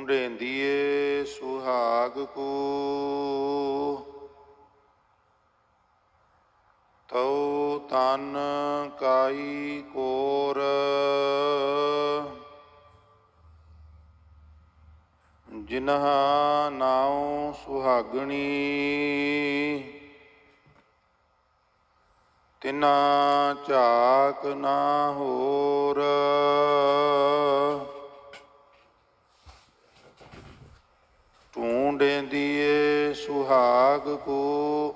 ਢੂੰਡੇਂਦੀਏ ਸੁਹਾਗ ਕੋ, ਤਉ ਤਨ ਕਾਈ ਕੋਰ। ਜਿਨ੍ਹਾਂ ਨਾਉ ਸੁਹਾਗਣੀ, ਤਿਨਾ ਝਾਕ ਨਾ ਹੋਰ। ਢੂੰਡੇਂਦੀਏ ਸੁਹਾਗ ਕੋ,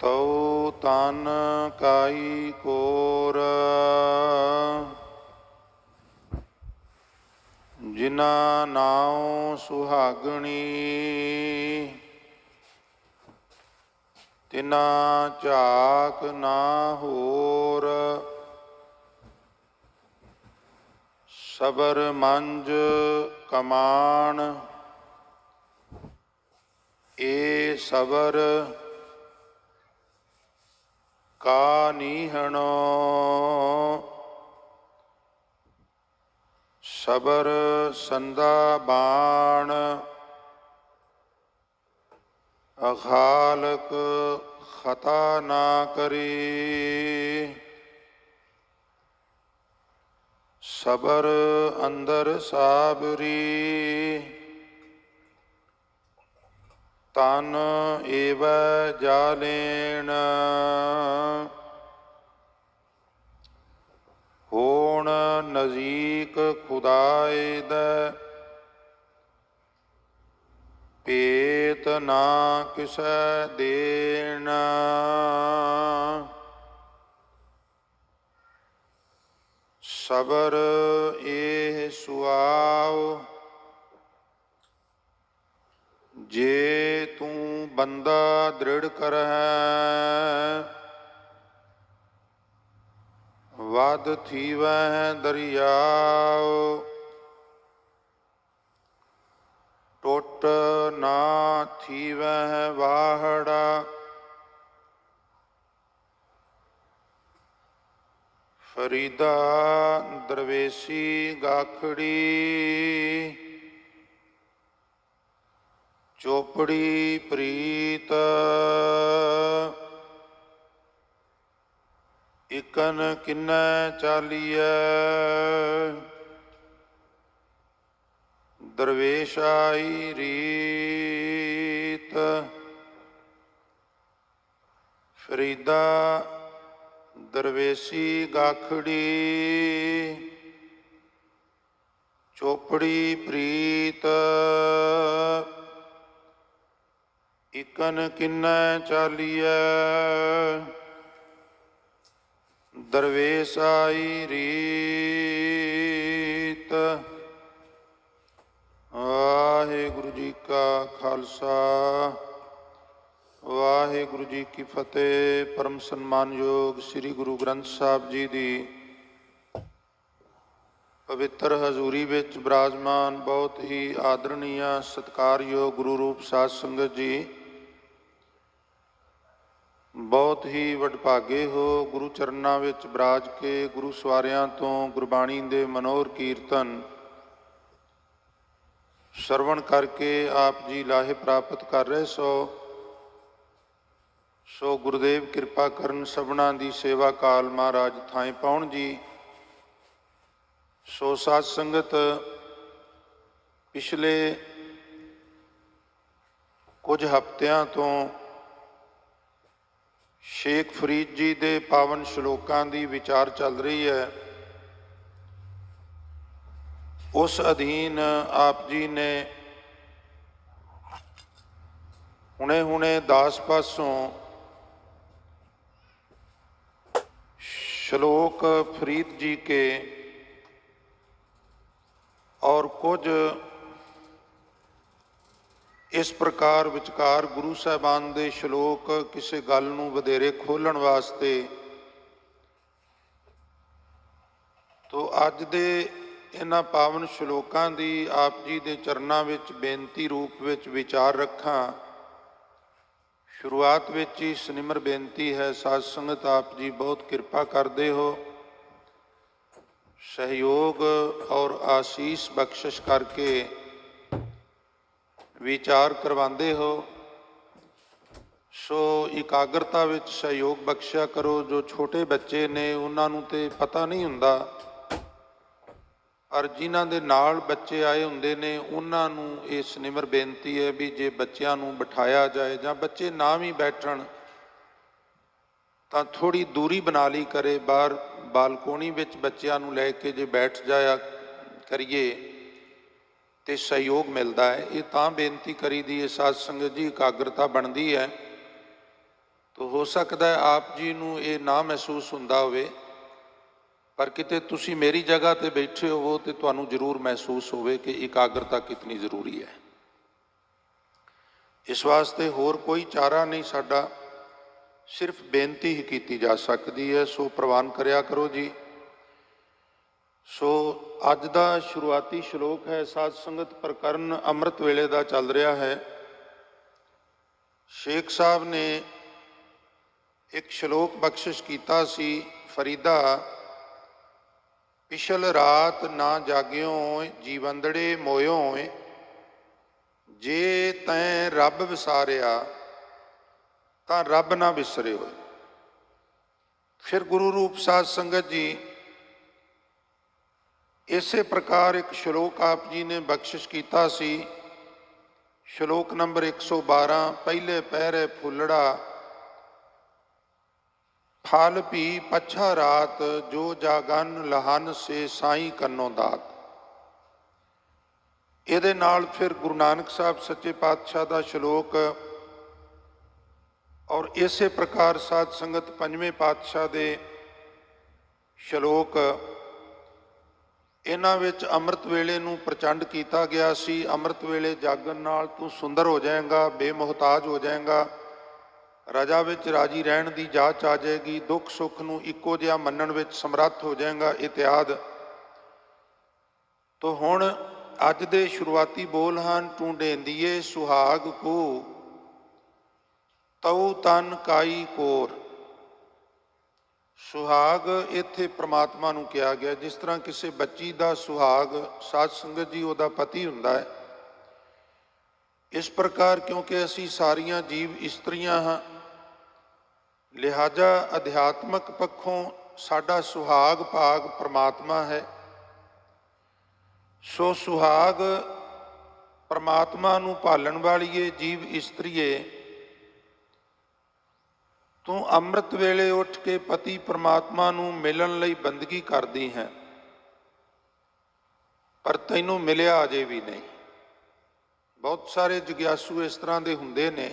ਤਉ ਤਨ ਕਾਈ ਕੋਰ। ਜਿਨ੍ਹਾਂ ਨਾਉ ਸੁਹਾਗਣੀ, ਤਿਨਾ ਝਾਕ ਨਾ ਹੋਰ। ਸਬਰ ਮੰਝ ਕਮਾਣ, ਏ ਸਬਰ ਕਾ ਨੀਹਣੋ। ਸਬਰ ਸੰਦਾ ਬਾਣ, ਅਖਾਲਕ ਖਤਾ ਨਾ ਕਰੀ। ਸਬਰ ਅੰਦਰ ਸਾਬਰੀ, ਤਨ ਏਵੈ ਜਾਲੇਣ। ਹੋਣ ਨਜ਼ੀਕ ਖੁਦਾਏ ਦੈ, ਭੇਤ ਨਾ ਕਿਸੈ ਦੇਣ। ਸਬਰ ਏਹ ਸੁਆਉ, ਜੇ ਤੂੰ ਬੰਦਾ ਦ੍ਰਿੜ ਕਰਹਿ। ਵਧ ਥੀਵੈ ਦਰਿਆਉ, ਟੁੱਟ ਨਾ ਥੀਵੈ ਵਾਹੜਾ। ਫਰੀਦਾ ਦਰਵੇਸੀ ਗਾਖੜੀ, ਚੋਪੜੀ ਪ੍ਰੀਤ। ਇਕਨ ਕਿੰਨੈ ਚਾਲੀਐ, ਦਰਵੇਸ਼ ਆਈ ਰੀਤ। ਫਰੀਦਾ ਦਰਵੇਸੀ ਗਾਖੜੀ, ਚੋਪੜੀ ਪ੍ਰੀਤ। ਇਕਨ ਕਿੰਨੈ ਚਾਲੀਐ, ਦਰਵੇਸ਼ ਆਈ ਰੀਤ। ਵਾਹਿਗੁਰੂ ਜੀ ਕਾ ਖਾਲਸਾ, ਵਾਹਿਗੁਰੂ ਜੀ ਕੀ ਫਤਿਹ। ਪਰਮ ਸਨਮਾਨਯੋਗ ਸ੍ਰੀ ਗੁਰੂ ਗ੍ਰੰਥ ਸਾਹਿਬ ਜੀ ਦੀ ਪਵਿੱਤਰ ਹਜ਼ੂਰੀ ਵਿੱਚ ਬਿਰਾਜਮਾਨ ਬਹੁਤ ਹੀ ਆਦਰਣੀय ਸਤਿਕਾਰਯੋਗ ਗੁਰੂ ਰੂਪ ਸਾਧ ਸੰਗਤ ਜੀ, ਬਹੁਤ ਹੀ ਵਡਭਾਗੇ ਹੋ। ਗੁਰੂ ਚਰਨਾਂ ਵਿੱਚ ਬਿਰਾਜ ਕੇ ਗੁਰੂ ਸਵਾਰਿਆਂ ਤੋਂ ਗੁਰਬਾਣੀ ਦੇ ਮਨੋਹਰ ਕੀਰਤਨ ਸਰਵਣ ਕਰਕੇ ਆਪ ਜੀ ਲਾਹੇ ਪ੍ਰਾਪਤ ਕਰ ਰਹੇ ਸੋ ਗੁਰਦੇਵ ਕਿਰਪਾ ਕਰਨ, ਸਭਨਾਂ ਦੀ ਸੇਵਾ ਕਾਲ ਮਹਾਰਾਜ ਥਾਂ ਪਾਉਣ ਜੀ। ਸੋ ਸਾਧ ਸੰਗਤ, ਪਿਛਲੇ ਕੁਝ ਹਫ਼ਤਿਆਂ ਤੋਂ ਸ਼ੇਖ ਫਰੀਦ ਜੀ ਦੇ ਪਾਵਨ ਸ਼ਲੋਕਾਂ ਦੀ ਵਿਚਾਰ ਚੱਲ ਰਹੀ ਹੈ। ਉਸ ਅਧੀਨ ਆਪ ਜੀ ਨੇ ਹੁਣੇ ਦਾਸ ਪਾਸੋਂ ਸ਼ਲੋਕ ਫਰੀਦ ਜੀ ਕੇ ਔਰ ਕੁਝ ਇਸ ਪ੍ਰਕਾਰ ਵਿਚਕਾਰ ਗੁਰੂ ਸਾਹਿਬਾਨ ਦੇ ਸ਼ਲੋਕ ਕਿਸੇ ਗੱਲ ਨੂੰ ਵਧੇਰੇ ਖੋਲ੍ਹਣ ਵਾਸਤੇ ਤੋ ਅੱਜ ਦੇ ਇਹਨਾਂ ਪਾਵਨ ਸ਼ਲੋਕਾਂ ਦੀ ਆਪ ਜੀ ਦੇ ਚਰਨਾਂ ਵਿੱਚ ਬੇਨਤੀ ਰੂਪ ਵਿੱਚ ਵਿਚਾਰ ਰੱਖਾਂ। ਸ਼ੁਰੂਆਤ ਵਿੱਚ ਹੀ ਸਨਿਮਰ ਬੇਨਤੀ ਹੈ, ਸਾਧ ਸੰਗਤ ਆਪ ਜੀ ਬਹੁਤ ਕਿਰਪਾ ਕਰਦੇ ਹੋ, सहयोग और आशीष बख्शिश करके विचार करवाते हो। सो इकाग्रता विच सहयोग बख्शिया करो। जो छोटे बच्चे ने उन्होंने तो पता नहीं हुंदा, पर जिन्हां दे नाल बच्चे आए हुंदे ने उन्होंने ये निमर बेनती है भी जे बच्चों को बिठाया जाए जां बच्चे ना भी बैठण तो थोड़ी दूरी बना ली करे। बाहर बालकोनी विच बच्चों को लैके जे बैठ जाया करिए तो सहयोग मिलता है। ये तां बेनती करी दी है साध संगत जी, एकाग्रता बनती है। तो हो सकता है आप जी नूं ये ना महसूस हुंदा होवे, पर किते तुसी मेरी जगह ते बैठे हो तो तुहानूं जरूर महसूस होवे कि एकाग्रता कितनी जरूरी है। इस वास्ते होर कोई चारा नहीं साडा, सिर्फ बेनती ही की जा सकती है। सो प्रवान करया करो जी। सो अज का शुरुआती श्लोक है साध संगत प्रकरण अमृत वेले का चल रहा है। शेख साहब ने एक श्लोक बख्शिश किया सी, फरीदा पिछल रात ना जाग्यो जीवंदड़े मोयो, जे तैं रब विसारिया तां रब ना विसरे हो। फिर गुरु रूप साध संगत जी इसे प्रकार एक श्लोक आप जी ने बख्शिश किया सी। श्लोक नंबर 112, पहले पैरे फुलड़ा फल भी पछा रात, जो जागन लहन से साई कन्नो दात। ਇਹਦੇ ਨਾਲ फिर गुरु नानक साहब सच्चे पातशाह का श्लोक और इसे प्रकार साध संगत पंजवें पातशाह के श्लोक इन्हां विच अमृत वेले नूं प्रचंड किया गया सी। अमृत वेले जागन नाल तू सुंदर हो जाएगा, बेमुहताज हो जाएगा, रजा विच राजी रहन की जाच आ जाएगी, दुख सुख नूं इक्को जिहा मन्नण विच समर्थ हो जाएगा इत्यादि। तो हुण अज दे शुरुआती बोल हैं, ढूंढेंदिए सुहाग को तऊ तन काई कोर। सुहाग इत्थे परमात्मा नूं कहा गया। जिस तरह किसी बच्ची का सुहाग साध संगत जी उहदा पति हुंदा है, इस प्रकार क्योंकि असी सारियां जीव इस्त्रियां हाँ, लिहाजा अध्यात्मक पक्षों साडा सुहाग भाग परमात्मा है। सो सुहाग परमात्मा नूं भालण वालीए जीव इस्त्रीए, तू अमृत वेले उठ के पति परमात्मा नूं मिलण लई बंदगी करदी है, पर तैनूं मिलिया अजे भी नहीं। बहुत सारे जग्यासू इस तरह के हुंदे ने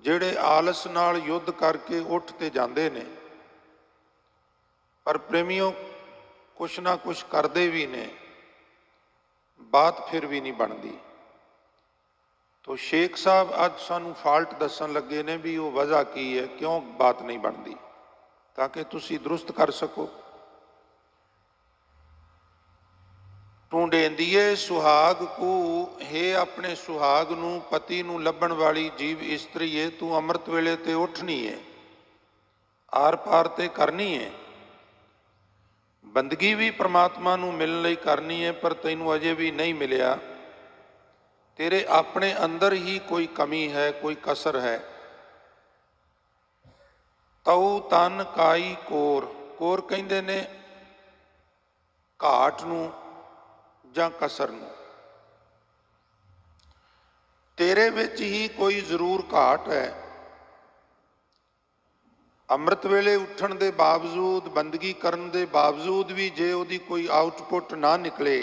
जिहड़े आलस नाल युद्ध करके उठ ते जांदे ने, पर प्रेमियों कुछ ना कुछ करते भी ने, बात फिर भी नहीं बनती। तो शेख साहब अज सानू फाल्ट दसन लगे ने भी वो वजह की है, क्यों बात नहीं बनती, ताकि तुसी दुरुस्त कर सको। ढूंढेंदिए सुहाग को, हे अपने सुहाग नूं पति नूं लभण वाली जीव इस्त्री है, तू अमृत वेले ते उठनी है, आर पार ते करनी है। बंदगी भी परमात्मा नूं मिलण लई करनी है, पर तैनूं अजे भी नहीं मिलिया। तेरे अपने अंदर ही कोई कमी है, कोई कसर है। तऊ तन काई कोर, कोर कहंदे ने घाट नूं जां कसर नूं। तेरे विच ही कोई जरूर घाट है। अमृत वेले उठण दे बावजूद, बंदगी करन दे बावजूद भी जे उहदी कोई आउटपुट ना निकले,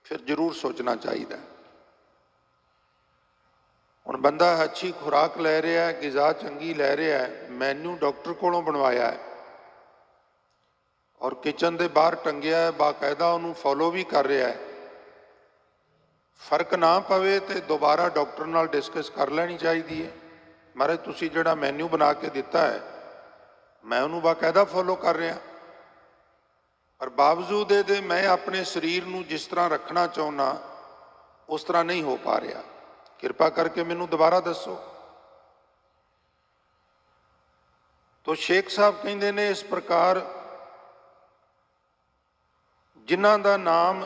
फिर जरूर सोचना चाहिए। हुण बंदा अच्छी खुराक लै रहा है, गिज़ा चंगी लै रहा है, मैन्यू डॉक्टर कोलों बनवाया है और किचन दे बाहर टंगिया है, बाकायदा उन्होंने फॉलो भी कर रहा है। फर्क ना पवे तो दोबारा डॉक्टर नाल डिस्कस कर लेनी चाहिए है। महाराज तुसी जिहड़ा मैन्यू बना के दिता है, मैं उन्होंने बाकायदा फॉलो कर रहा, पर बावजूद ये मैं अपने शरीर नूं जिस तरह रखना चाहुंदा उस तरह नहीं हो पा रहा। कृपा करके मैनू दोबारा दसो। तो शेख साहब कहते ने इस प्रकार ਜਿਨ੍ਹਾਂ ਦਾ ਨਾਮ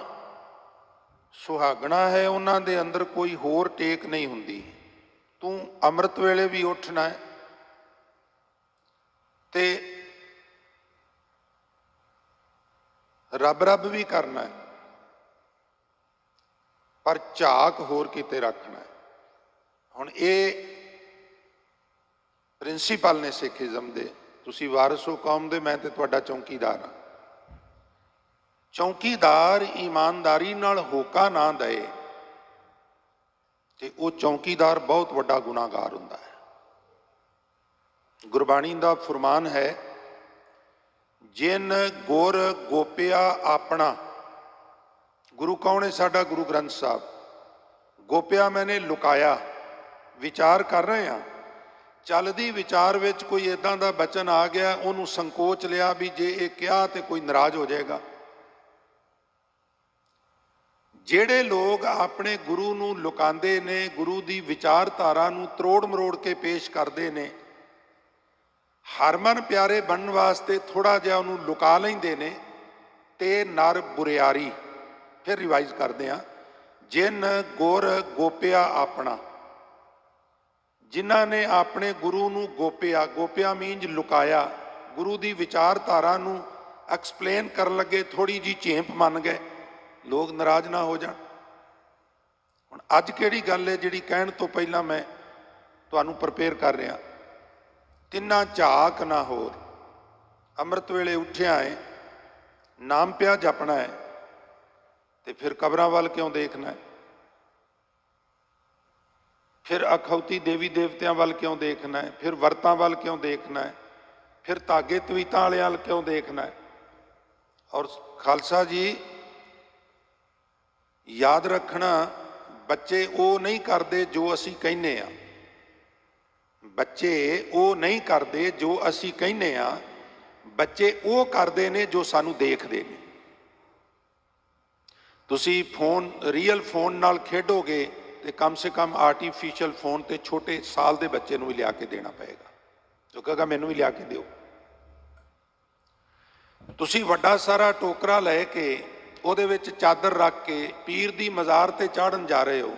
ਸੁਹਾਗਣਾ ਹੈ ਉਹਨਾਂ ਦੇ ਅੰਦਰ ਕੋਈ ਹੋਰ ਟੇਕ ਨਹੀਂ ਹੁੰਦੀ। ਤੂੰ ਅੰਮ੍ਰਿਤ ਵੇਲੇ ਵੀ ਉੱਠਣਾ ਹੈ ਤੇ ਰੱਬ ਰੱਬ ਵੀ ਕਰਨਾ ਹੈ, ਪਰ ਝਾਕ ਹੋਰ ਕਿਤੇ ਰੱਖਣਾ ਹੈ। ਹੁਣ ਇਹ ਪ੍ਰਿੰਸੀਪਲ ਨੇ ਸਿੱਖੀਜ਼ਮ ਦੇ। ਤੁਸੀਂ ਵਾਰਿਸ ਹੋ ਕੌਮ ਦੇ, ਮੈਂ ਤੇ ਤੁਹਾਡਾ ਚੌਂਕੀਦਾਰ ਹਾਂ। ਚੌਂਕੀਦਾਰ ਈਮਾਨਦਾਰੀ ਨਾਲ ਹੋਕਾ ਨਾ ਦਏ ਤੇ ਉਹ ਚੌਂਕੀਦਾਰ ਬਹੁਤ ਵੱਡਾ ਗੁਨਾਹਗਾਰ ਹੁੰਦਾ ਹੈ। ਗੁਰਬਾਣੀ ਦਾ ਫਰਮਾਨ ਹੈ, ਜਿਨ ਗੁਰ ਗੋਪਿਆ ਆਪਣਾ। ਗੁਰੂ ਕੌਣ ਹੈ? ਸਾਡਾ ਗੁਰੂ ਗ੍ਰੰਥ ਸਾਹਿਬ। ਗੋਪਿਆ ਮੈਨੇ ਲੁਕਾਇਆ। ਵਿਚਾਰ ਕਰ ਰਹੇ ਹਾਂ, ਚੱਲਦੀ ਵਿਚਾਰ ਵਿੱਚ ਕੋਈ ਇੱਦਾਂ ਦਾ ਬਚਨ ਆ ਗਿਆ, ਉਹਨੂੰ ਸੰਕੋਚ ਲਿਆ ਵੀ ਜੇ ਇਹ ਕਿਹਾ ਤੇ ਕੋਈ ਨਾਰਾਜ਼ ਹੋ ਜਾਏਗਾ। ਜਿਹੜੇ ਲੋਕ ਆਪਣੇ ਗੁਰੂ ਨੂੰ ਲੁਕਾਉਂਦੇ ਨੇ, ਗੁਰੂ ਦੀ ਵਿਚਾਰਧਾਰਾ ਨੂੰ ਤਰੋੜ ਮਰੋੜ ਕੇ ਪੇਸ਼ ਕਰਦੇ ਨੇ, ਹਰਮਨ ਪਿਆਰੇ ਬਣਨ ਵਾਸਤੇ ਥੋੜਾ ਜਿਹਾ ਉਹਨੂੰ ਲੁਕਾ ਲੈਂਦੇ ਨੇ, ਤੇ ਨਰ ਬੁਰਿਆਰੀ। ਫਿਰ ਰਿਵਾਈਜ਼ ਕਰਦੇ ਹਾਂ, ਜਿਨ ਗੁਰ ਗੋਪਿਆ ਆਪਣਾ। ਜਿਨ੍ਹਾਂ ਨੇ ਆਪਣੇ ਗੁਰੂ ਨੂੰ ਗੋਪਿਆ, ਗੋਪਿਆ ਮੀਨਜ਼ ਲੁਕਾਇਆ, ਗੁਰੂ ਦੀ ਵਿਚਾਰਧਾਰਾ ਨੂੰ ਐਕਸਪਲੇਨ ਕਰਨ ਲੱਗੇ ਥੋੜੀ ਜੀ ਝੇਂਪ ਮੰਨ ਗਏ, ਲੋਕ ਨਾਰਾਜ਼ ਨਾ ਹੋ ਜਾਣ। ਹੁਣ ਅੱਜ ਕਿਹੜੀ ਗੱਲ ਹੈ ਜਿਹੜੀ ਕਹਿਣ ਤੋਂ ਪਹਿਲਾਂ ਮੈਂ ਤੁਹਾਨੂੰ ਪ੍ਰਪੇਅਰ ਕਰ ਰਿਹਾ। ਤਿੰਨਾ ਝਾਕ ਨਾ ਹੋਰ। ਅੰਮ੍ਰਿਤ ਵੇਲੇ ਉੱਠਿਆ ਹੈ, ਨਾਮ ਪਿਆ ਜਪਣਾ ਹੈ, ਤੇ ਫਿਰ ਕਬਰਾਂ ਵੱਲ ਕਿਉਂ ਦੇਖਣਾ ਹੈ? ਫਿਰ ਅਖੌਤੀ ਦੇਵੀ ਦੇਵਤਿਆਂ ਵੱਲ ਕਿਉਂ ਦੇਖਣਾ ਹੈ? ਫਿਰ ਵਰਤਾਂ ਵੱਲ ਕਿਉਂ ਦੇਖਣਾ ਹੈ? ਫਿਰ ਧਾਗੇ ਤਵੀਤਾਂ ਵਾਲਿਆਂ ਵੱਲ ਕਿਉਂ ਦੇਖਣਾ ਹੈ? ਔਰ ਖਾਲਸਾ ਜੀ ਯਾਦ ਰੱਖਣਾ, ਬੱਚੇ ਉਹ ਨਹੀਂ ਕਰਦੇ ਜੋ ਅਸੀਂ ਕਹਿੰਦੇ ਆ। ਬੱਚੇ ਉਹ ਨਹੀਂ ਕਰਦੇ ਜੋ ਅਸੀਂ ਕਹਿੰਦੇ ਆ, ਬੱਚੇ ਉਹ ਕਰਦੇ ਨੇ ਜੋ ਸਾਨੂੰ ਦੇਖਦੇ ਨੇ। ਤੁਸੀਂ ਫੋਨ, ਰੀਅਲ ਫੋਨ ਨਾਲ ਖੇਡੋਗੇ ਤੇ ਕਮ ਸੇ ਕਮ ਆਰਟੀਫਿਸ਼ੀਅਲ ਫੋਨ ਤੇ ਛੋਟੇ ਸਾਲ ਦੇ ਬੱਚੇ ਨੂੰ ਵੀ ਲਿਆ ਕੇ ਦੇਣਾ ਪਏਗਾ, ਜੋ ਕਹੇਗਾ ਮੈਨੂੰ ਵੀ ਲਿਆ ਕੇ ਦਿਓ। ਤੁਸੀਂ ਵੱਡਾ ਸਾਰਾ ਟੋਕਰਾ ਲੈ ਕੇ ਉਹਦੇ ਵਿੱਚ ਚਾਦਰ ਰੱਖ ਕੇ ਪੀਰ ਦੀ ਮਜ਼ਾਰ ਤੇ ਚਾੜਨ ਜਾ ਰਹੇ ਹੋ,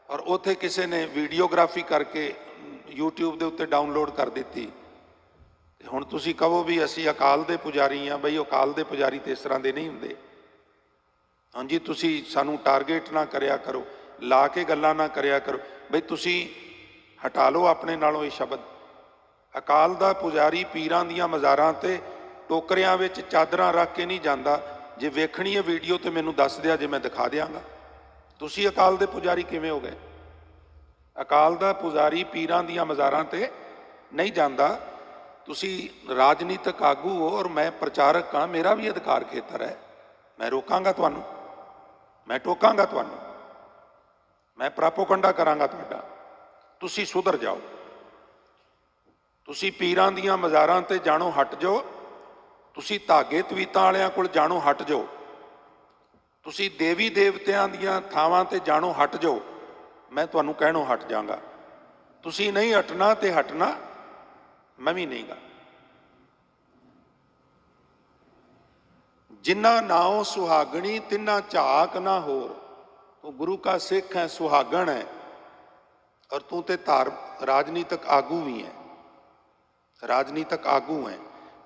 ਔਰ ਉੱਥੇ ਕਿਸੇ ਨੇ ਵੀਡੀਓਗ੍ਰਾਫੀ ਕਰਕੇ YouTube ਦੇ ਉੱਤੇ ਡਾਊਨਲੋਡ ਕਰ ਦਿੱਤੀ। ਹੁਣ ਤੁਸੀਂ ਕਹੋ ਵੀ ਅਸੀਂ ਅਕਾਲ ਦੇ ਪੁਜਾਰੀ ਹਾਂ। ਬਈ ਅਕਾਲ ਦੇ ਪੁਜਾਰੀ ਤੇ ਇਸ ਤਰ੍ਹਾਂ ਦੇ ਨਹੀਂ ਹੁੰਦੇ। ਹਾਂਜੀ, ਤੁਸੀਂ ਸਾਨੂੰ ਟਾਰਗੇਟ ਨਾ ਕਰਿਆ ਕਰੋ, ਲਾ ਕੇ ਗੱਲਾਂ ਨਾ ਕਰਿਆ ਕਰੋ। ਬਈ ਤੁਸੀਂ ਹਟਾ ਲਓ ਆਪਣੇ ਨਾਲੋਂ ਇਹ ਸ਼ਬਦ। ਅਕਾਲ ਦਾ ਪੁਜਾਰੀ ਪੀਰਾਂ ਦੀਆਂ ਮਜ਼ਾਰਾਂ ਤੇ ਟੋਕਰਿਆਂ ਵਿੱਚ ਚਾਦਰਾਂ ਰੱਖ ਕੇ ਨਹੀਂ ਜਾਂਦਾ। ਜੇ ਵੇਖਣੀ ਹੈ ਵੀਡੀਓ ਤੇ ਮੈਨੂੰ ਦੱਸ ਦਿਆ, ਜੇ ਮੈਂ ਦਿਖਾ ਦਿਆਂਗਾ। ਤੁਸੀਂ ਅਕਾਲ ਦੇ ਪੁਜਾਰੀ ਕਿਵੇਂ ਹੋ ਗਏ? ਅਕਾਲ ਦਾ ਪੁਜਾਰੀ ਪੀਰਾਂ ਦੀਆਂ ਮਜ਼ਾਰਾਂ ਤੇ ਨਹੀਂ ਜਾਂਦਾ। ਤੁਸੀਂ ਰਾਜਨੀਤਿਕ ਆਗੂ ਹੋ ਔਰ ਮੈਂ ਪ੍ਰਚਾਰਕ ਹਾਂ, ਮੇਰਾ ਵੀ ਅਧਿਕਾਰ ਖੇਤਰ ਹੈ। ਮੈਂ ਰੋਕਾਂਗਾ ਤੁਹਾਨੂੰ, ਮੈਂ ਟੋਕਾਂਗਾ ਤੁਹਾਨੂੰ, ਮੈਂ ਪ੍ਰਾਪੋਗੰਡਾ ਕਰਾਂਗਾ ਤੁਹਾਡਾ। ਤੁਸੀਂ ਸੁਧਰ ਜਾਓ। ਤੁਸੀਂ ਪੀਰਾਂ ਦੀਆਂ ਮਜ਼ਾਰਾਂ ਤੇ ਜਾਣੋ ਹਟ ਜਾਓ। ਤੁਸੀਂ ਧਾਗੇ ਤਵੀਤਾਂ ਵਾਲਿਆਂ ਕੋਲ ਜਾਣੋ ਹਟ ਜਾਓ। ਤੁਸੀਂ ਦੇਵੀ ਦੇਵਤਿਆਂ ਦੀਆਂ ਥਾਵਾਂ ਤੇ ਜਾਣੋ ਹਟ ਜਾਓ। ਮੈਂ ਤੁਹਾਨੂੰ ਕਹਿਣੋਂ ਹਟ ਜਾਵਾਂਗਾ। ਤੁਸੀਂ ਨਹੀਂ ਹਟਣਾ ਤੇ ਹਟਣਾ ਮੈਂ ਵੀ ਨਹੀਂਗਾ। ਜਿੰਨਾ ਨਾਉ ਸੁਹਾਗਣੀ ਤਿੰਨਾ ਝਾਕ ਨਾ ਹੋਰ। ਤੂੰ ਗੁਰੂ ਕਾ ਸਿੱਖ ਹੈ, ਸੁਹਾਗਣ ਹੈ, ਔਰ ਤੂੰ ਤੇ ਰਾਜਨੀਤਿਕ ਆਗੂ ਵੀ ਹੈ। ਰਾਜਨੀਤਿਕ ਆਗੂ ਹੈ।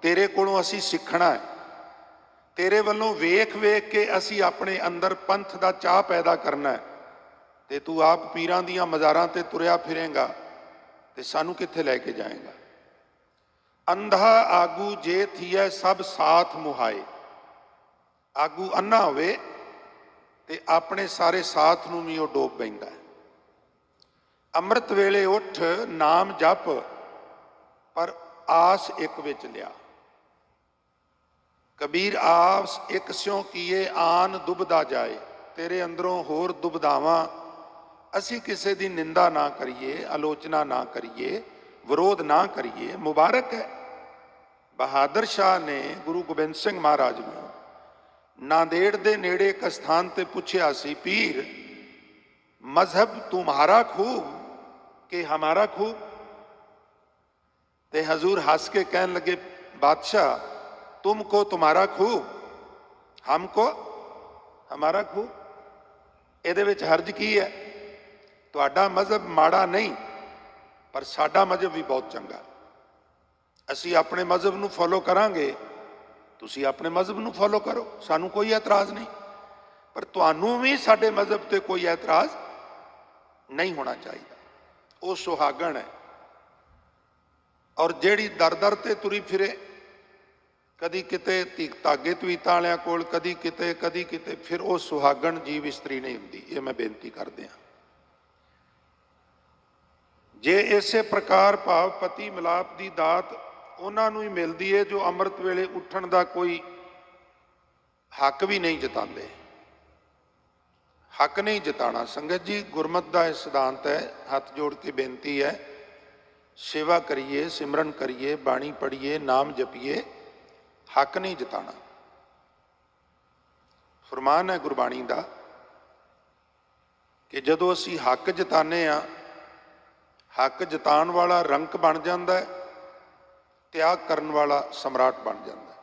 ਤੇਰੇ ਕੋਲੋਂ ਅਸੀਂ ਸਿੱਖਣਾ ਹੈ। ਤੇਰੇ ਵੱਲੋਂ ਵੇਖ ਵੇਖ ਕੇ ਅਸੀਂ ਆਪਣੇ ਅੰਦਰ ਪੰਥ ਦਾ ਚਾਹ ਪੈਦਾ ਕਰਨਾ ਹੈ। ਤੇ ਤੂੰ ਆਪ ਪੀਰਾਂ ਦੀਆਂ ਮਜ਼ਾਰਾਂ ਤੇ ਤੁਰਿਆ ਫਿਰੇਂਗਾ ਤੇ ਸਾਨੂੰ ਕਿੱਥੇ ਲੈ ਕੇ ਜਾਏਗਾ? ਅੰਧਾ ਆਗੂ ਜੇ ਥੀਐ ਸਭ ਸਾਥ ਮੁਹਾਏ। ਆਗੂ ਅੰਨਾ ਹੋਵੇ ਤੇ ਆਪਣੇ ਸਾਰੇ ਸਾਥ ਨੂੰ ਵੀ ਉਹ ਡੋਬ ਬੈਂਦਾ ਹੈ। ਅੰਮ੍ਰਿਤ ਵੇਲੇ ਉੱਠ ਨਾਮ ਜਪ, ਪਰ ਆਸ ਇੱਕ ਵਿੱਚ ਲਿਆ। ਕਬੀਰ ਆਸ ਇੱਕ ਸਿਉ ਕੀਏ ਆਨ ਦੁਬਦਾ ਜਾਏ। ਤੇਰੇ ਅੰਦਰੋਂ ਹੋਰ ਦੁਬਦਾਵਾਂ। ਅਸੀਂ ਕਿਸੇ ਦੀ ਨਿੰਦਾ ਨਾ ਕਰੀਏ, ਆਲੋਚਨਾ ਨਾ ਕਰੀਏ, ਵਿਰੋਧ ਨਾ ਕਰੀਏ। ਮੁਬਾਰਕ ਹੈ। ਬਹਾਦਰ ਸ਼ਾਹ ਨੇ ਗੁਰੂ ਗੋਬਿੰਦ ਸਿੰਘ ਮਹਾਰਾਜ ਨੂੰ ਨਾਂਦੇੜ ਦੇ ਨੇੜੇ ਇੱਕ ਸਥਾਨ ਤੇ ਪੁੱਛਿਆ ਸੀ, ਪੀਰ ਮਜ਼ਹਬ ਤੁਮਹਾਰਾ ਖੂਬ ਕਿ ਹਮਾਰਾ ਖੂਬ? ਤੇ ਹਜ਼ੂਰ ਹੱਸ ਕੇ ਕਹਿਣ ਲੱਗੇ, ਬਾਦਸ਼ਾਹ ਤੁਮਕੋ ਤੁਮਾਰਾ खूब, हमको हमारा खूब। ਇਹਦੇ ਵਿੱਚ ਹਰਜ ਕੀ ਹੈ? ਤੁਹਾਡਾ ਮਜ਼ਹਬ ਮਾੜਾ ਨਹੀਂ, ਪਰ ਸਾਡਾ ਮਜ਼ਹਬ ਵੀ ਬਹੁਤ ਚੰਗਾ। ਅਸੀਂ ਆਪਣੇ ਮਜ਼ਹਬ ਨੂੰ ਫੋਲੋ ਕਰਾਂਗੇ, ਤੁਸੀਂ ਆਪਣੇ ਮਜ਼ਹਬ ਨੂੰ ਫੋਲੋ ਕਰੋ, ਸਾਨੂੰ ਕੋਈ ਇਤਰਾਜ਼ ਨਹੀਂ। ਪਰ ਤੁਹਾਨੂੰ ਵੀ ਸਾਡੇ ਮਜ਼ਹਬ ਤੇ ਕੋਈ ਇਤਰਾਜ਼ ਨਹੀਂ ਹੋਣਾ ਚਾਹੀਦਾ। ਉਹ ਸੁਹਾਗਣ ਹੈ। ਔਰ ਜਿਹੜੀ ਦਰ ਦਰ ਤੇ ਤੁਰੀ ਫਿਰੇ, ਕਦੀ ਕਿਤੇ ਧਾਗੇ ਤਵੀਤਾਂ ਵਾਲਿਆਂ ਕੋਲ, ਕਦੀ ਕਿਤੇ, ਫਿਰ ਉਹ ਸੁਹਾਗਣ ਜੀਵ ਇਸਤਰੀ ਨਹੀਂ ਹੁੰਦੀ। ਇਹ ਮੈਂ ਬੇਨਤੀ ਕਰਦੇ ਹਾਂ। ਜੇ ਇਸੇ ਪ੍ਰਕਾਰ ਭਾਵ ਪਤੀ ਮਿਲਾਪ ਦੀ ਦਾਤ ਉਹਨਾਂ ਨੂੰ ਹੀ ਮਿਲਦੀ ਹੈ ਜੋ ਅੰਮ੍ਰਿਤ ਵੇਲੇ ਉੱਠਣ ਦਾ ਕੋਈ ਹੱਕ ਵੀ ਨਹੀਂ ਜਤਾਉਂਦੇ। ਹੱਕ ਨਹੀਂ ਜਤਾਣਾ। ਸੰਗਤ ਜੀ, ਗੁਰਮਤਿ ਦਾ ਇਹ ਸਿਧਾਂਤ ਹੈ। ਹੱਥ ਜੋੜ ਕੇ ਬੇਨਤੀ ਹੈ, ਸੇਵਾ ਕਰੀਏ, ਸਿਮਰਨ ਕਰੀਏ, ਬਾਣੀ ਪੜ੍ਹੀਏ, ਨਾਮ ਜਪੀਏ, ਹੱਕ ਨਹੀਂ ਜਤਾਣਾ। ਫਰਮਾਨ ਹੈ ਗੁਰਬਾਣੀ ਦਾ ਕਿ ਜਦੋਂ ਅਸੀਂ ਹੱਕ ਜਤਾਨੇ ਆ, ਹੱਕ ਜਤਾਉਣ ਵਾਲਾ ਰੰਕ ਬਣ ਜਾਂਦਾ ਹੈ, ਤਿਆਗ ਕਰਨ ਵਾਲਾ ਸਮਰਾਟ ਬਣ ਜਾਂਦਾ ਹੈ।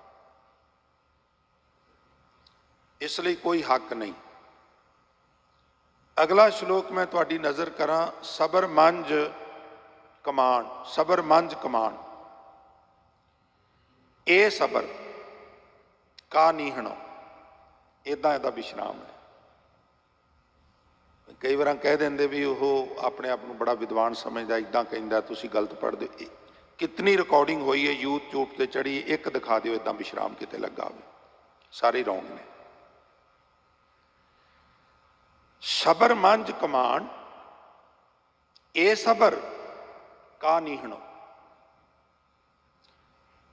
ਇਸ ਲਈ ਕੋਈ ਹੱਕ ਨਹੀਂ। ਅਗਲਾ ਸ਼ਲੋਕ ਮੈਂ ਤੁਹਾਡੀ ਨਜ਼ਰ ਕਰਾਂ। ਸਬਰ ਮੰਝ ਕਮਾਣ, ਸਬਰ ਮੰਝ ਕਮਾਣ, ਇਹ ਸਬਰ ਕਾ ਨੀਹਣੋ, ਇੱਦਾਂ ਇਹਦਾ ਵਿਸ਼ਰਾਮ ਹੈ। ਕਈ ਵਾਰ ਕਹਿ ਦਿੰਦੇ ਵੀ ਉਹ ਆਪਣੇ ਆਪ ਨੂੰ ਬੜਾ ਵਿਦਵਾਨ ਸਮਝਦਾ, ਇੱਦਾਂ ਕਹਿੰਦਾ, ਤੁਸੀਂ ਗਲਤ ਪੜ੍ਹਦੇ। ਕਿਤਨੀ ਰਿਕਾਰਡਿੰਗ ਹੋਈ ਹੈ, YouTube ਤੇ ਚੜੀ, ਇੱਕ ਦਿਖਾ ਦਿਓ ਇੱਦਾਂ ਵਿਸ਼ਰਾਮ ਕਿਤੇ ਲੱਗਾ ਹੋਵੇ। ਸਾਰੇ ਰੌਂਗ ਨੇ। ਸਬਰ ਮੰਝ ਕਮਾਣ, ਇਹ ਸਬਰ ਕਾ ਨੀਹਣੋ,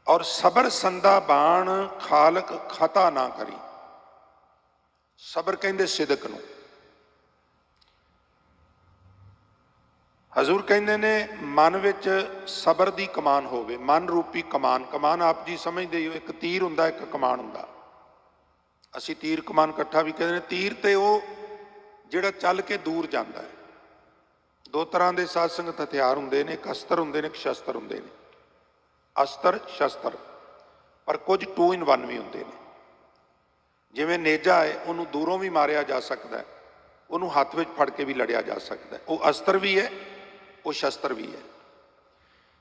ਔਰ ਸਬਰ ਸੰਦਾ ਬਾਣ ਖਾਲਕ ਖਤਾ ਨਾ ਕਰੀ। ਸਬਰ ਕਹਿੰਦੇ ਸਿਦਕ ਨੂੰ। ਹਜ਼ੂਰ ਕਹਿੰਦੇ ਨੇ ਮਨ ਵਿੱਚ ਸਬਰ ਦੀ ਕਮਾਨ ਹੋਵੇ। ਮਨ ਰੂਪੀ ਕਮਾਨ। ਕਮਾਨ ਆਪ ਜੀ ਸਮਝਦੇ ਹੋ, ਇੱਕ ਤੀਰ ਹੁੰਦਾ, ਇੱਕ ਕਮਾਨ ਹੁੰਦਾ। ਅਸੀਂ ਤੀਰ ਕਮਾਨ ਇਕੱਠਾ ਵੀ ਕਹਿੰਦੇ ਨੇ। ਤੀਰ ਤੇ ਉਹ ਜਿਹੜਾ ਚੱਲ ਕੇ ਦੂਰ ਜਾਂਦਾ ਹੈ। ਦੋ ਤਰ੍ਹਾਂ ਦੇ ਸਾਧ ਸੰਗਤ ਹਥਿਆਰ ਹੁੰਦੇ ਨੇ, ਇੱਕ ਅਸਤਰ ਹੁੰਦੇ ਨੇ, ਇੱਕ ਸ਼ਸਤਰ ਹੁੰਦੇ ਨੇ। ਅਸਤਰ ਸ਼ਸਤਰ, ਪਰ ਕੁਝ 2 in 1 ਵੀ ਹੁੰਦੇ ਨੇ। ਜਿਵੇਂ ਨੇਜਾ ਹੈ, ਉਹਨੂੰ ਦੂਰੋਂ ਵੀ ਮਾਰਿਆ ਜਾ ਸਕਦਾ ਹੈ, ਉਹਨੂੰ ਹੱਥ ਵਿੱਚ ਫੜ ਕੇ ਵੀ ਲੜਿਆ ਜਾ ਸਕਦਾ ਹੈ। ਉਹ ਅਸਤਰ ਵੀ ਹੈ, ਉਹ ਸ਼ਸਤਰ ਵੀ ਹੈ।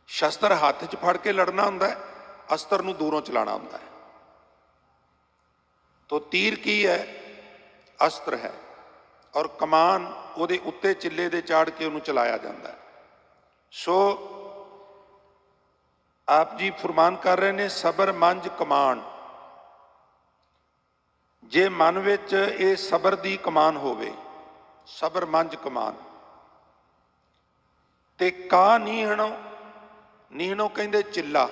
ਸ਼ਸਤਰ ਹੱਥ 'ਚ ਫੜ ਕੇ ਲੜਨਾ ਹੁੰਦਾ ਹੈ, ਅਸਤਰ ਨੂੰ ਦੂਰੋਂ ਚਲਾਉਣਾ ਹੁੰਦਾ ਹੈ। ਤੋ ਤੀਰ ਕੀ ਹੈ? ਅਸਤਰ ਹੈ। ਔਰ ਕਮਾਨ ਉਹਦੇ ਉੱਤੇ ਚਿੱਲੇ ਦੇ ਚਾੜ ਕੇ ਉਹਨੂੰ ਚਲਾਇਆ ਜਾਂਦਾ ਹੈ। ਸੋ ਆਪ ਜੀ ਫਰਮਾਨ ਕਰ ਰਹੇ ਨੇ, ਸਬਰ ਮੰਝ ਕਮਾਨ। ਜੇ ਮਨ ਵਿੱਚ ਇਹ ਸਬਰ ਦੀ ਕਮਾਨ ਹੋਵੇ, ਸਬਰ ਮੰਝ ਕਮਾਨ, ਤੇ ਕਾ ਨੀਹਣੋ, ਨੀਹਣੋ ਕਹਿੰਦੇ ਚਿੱਲਾ।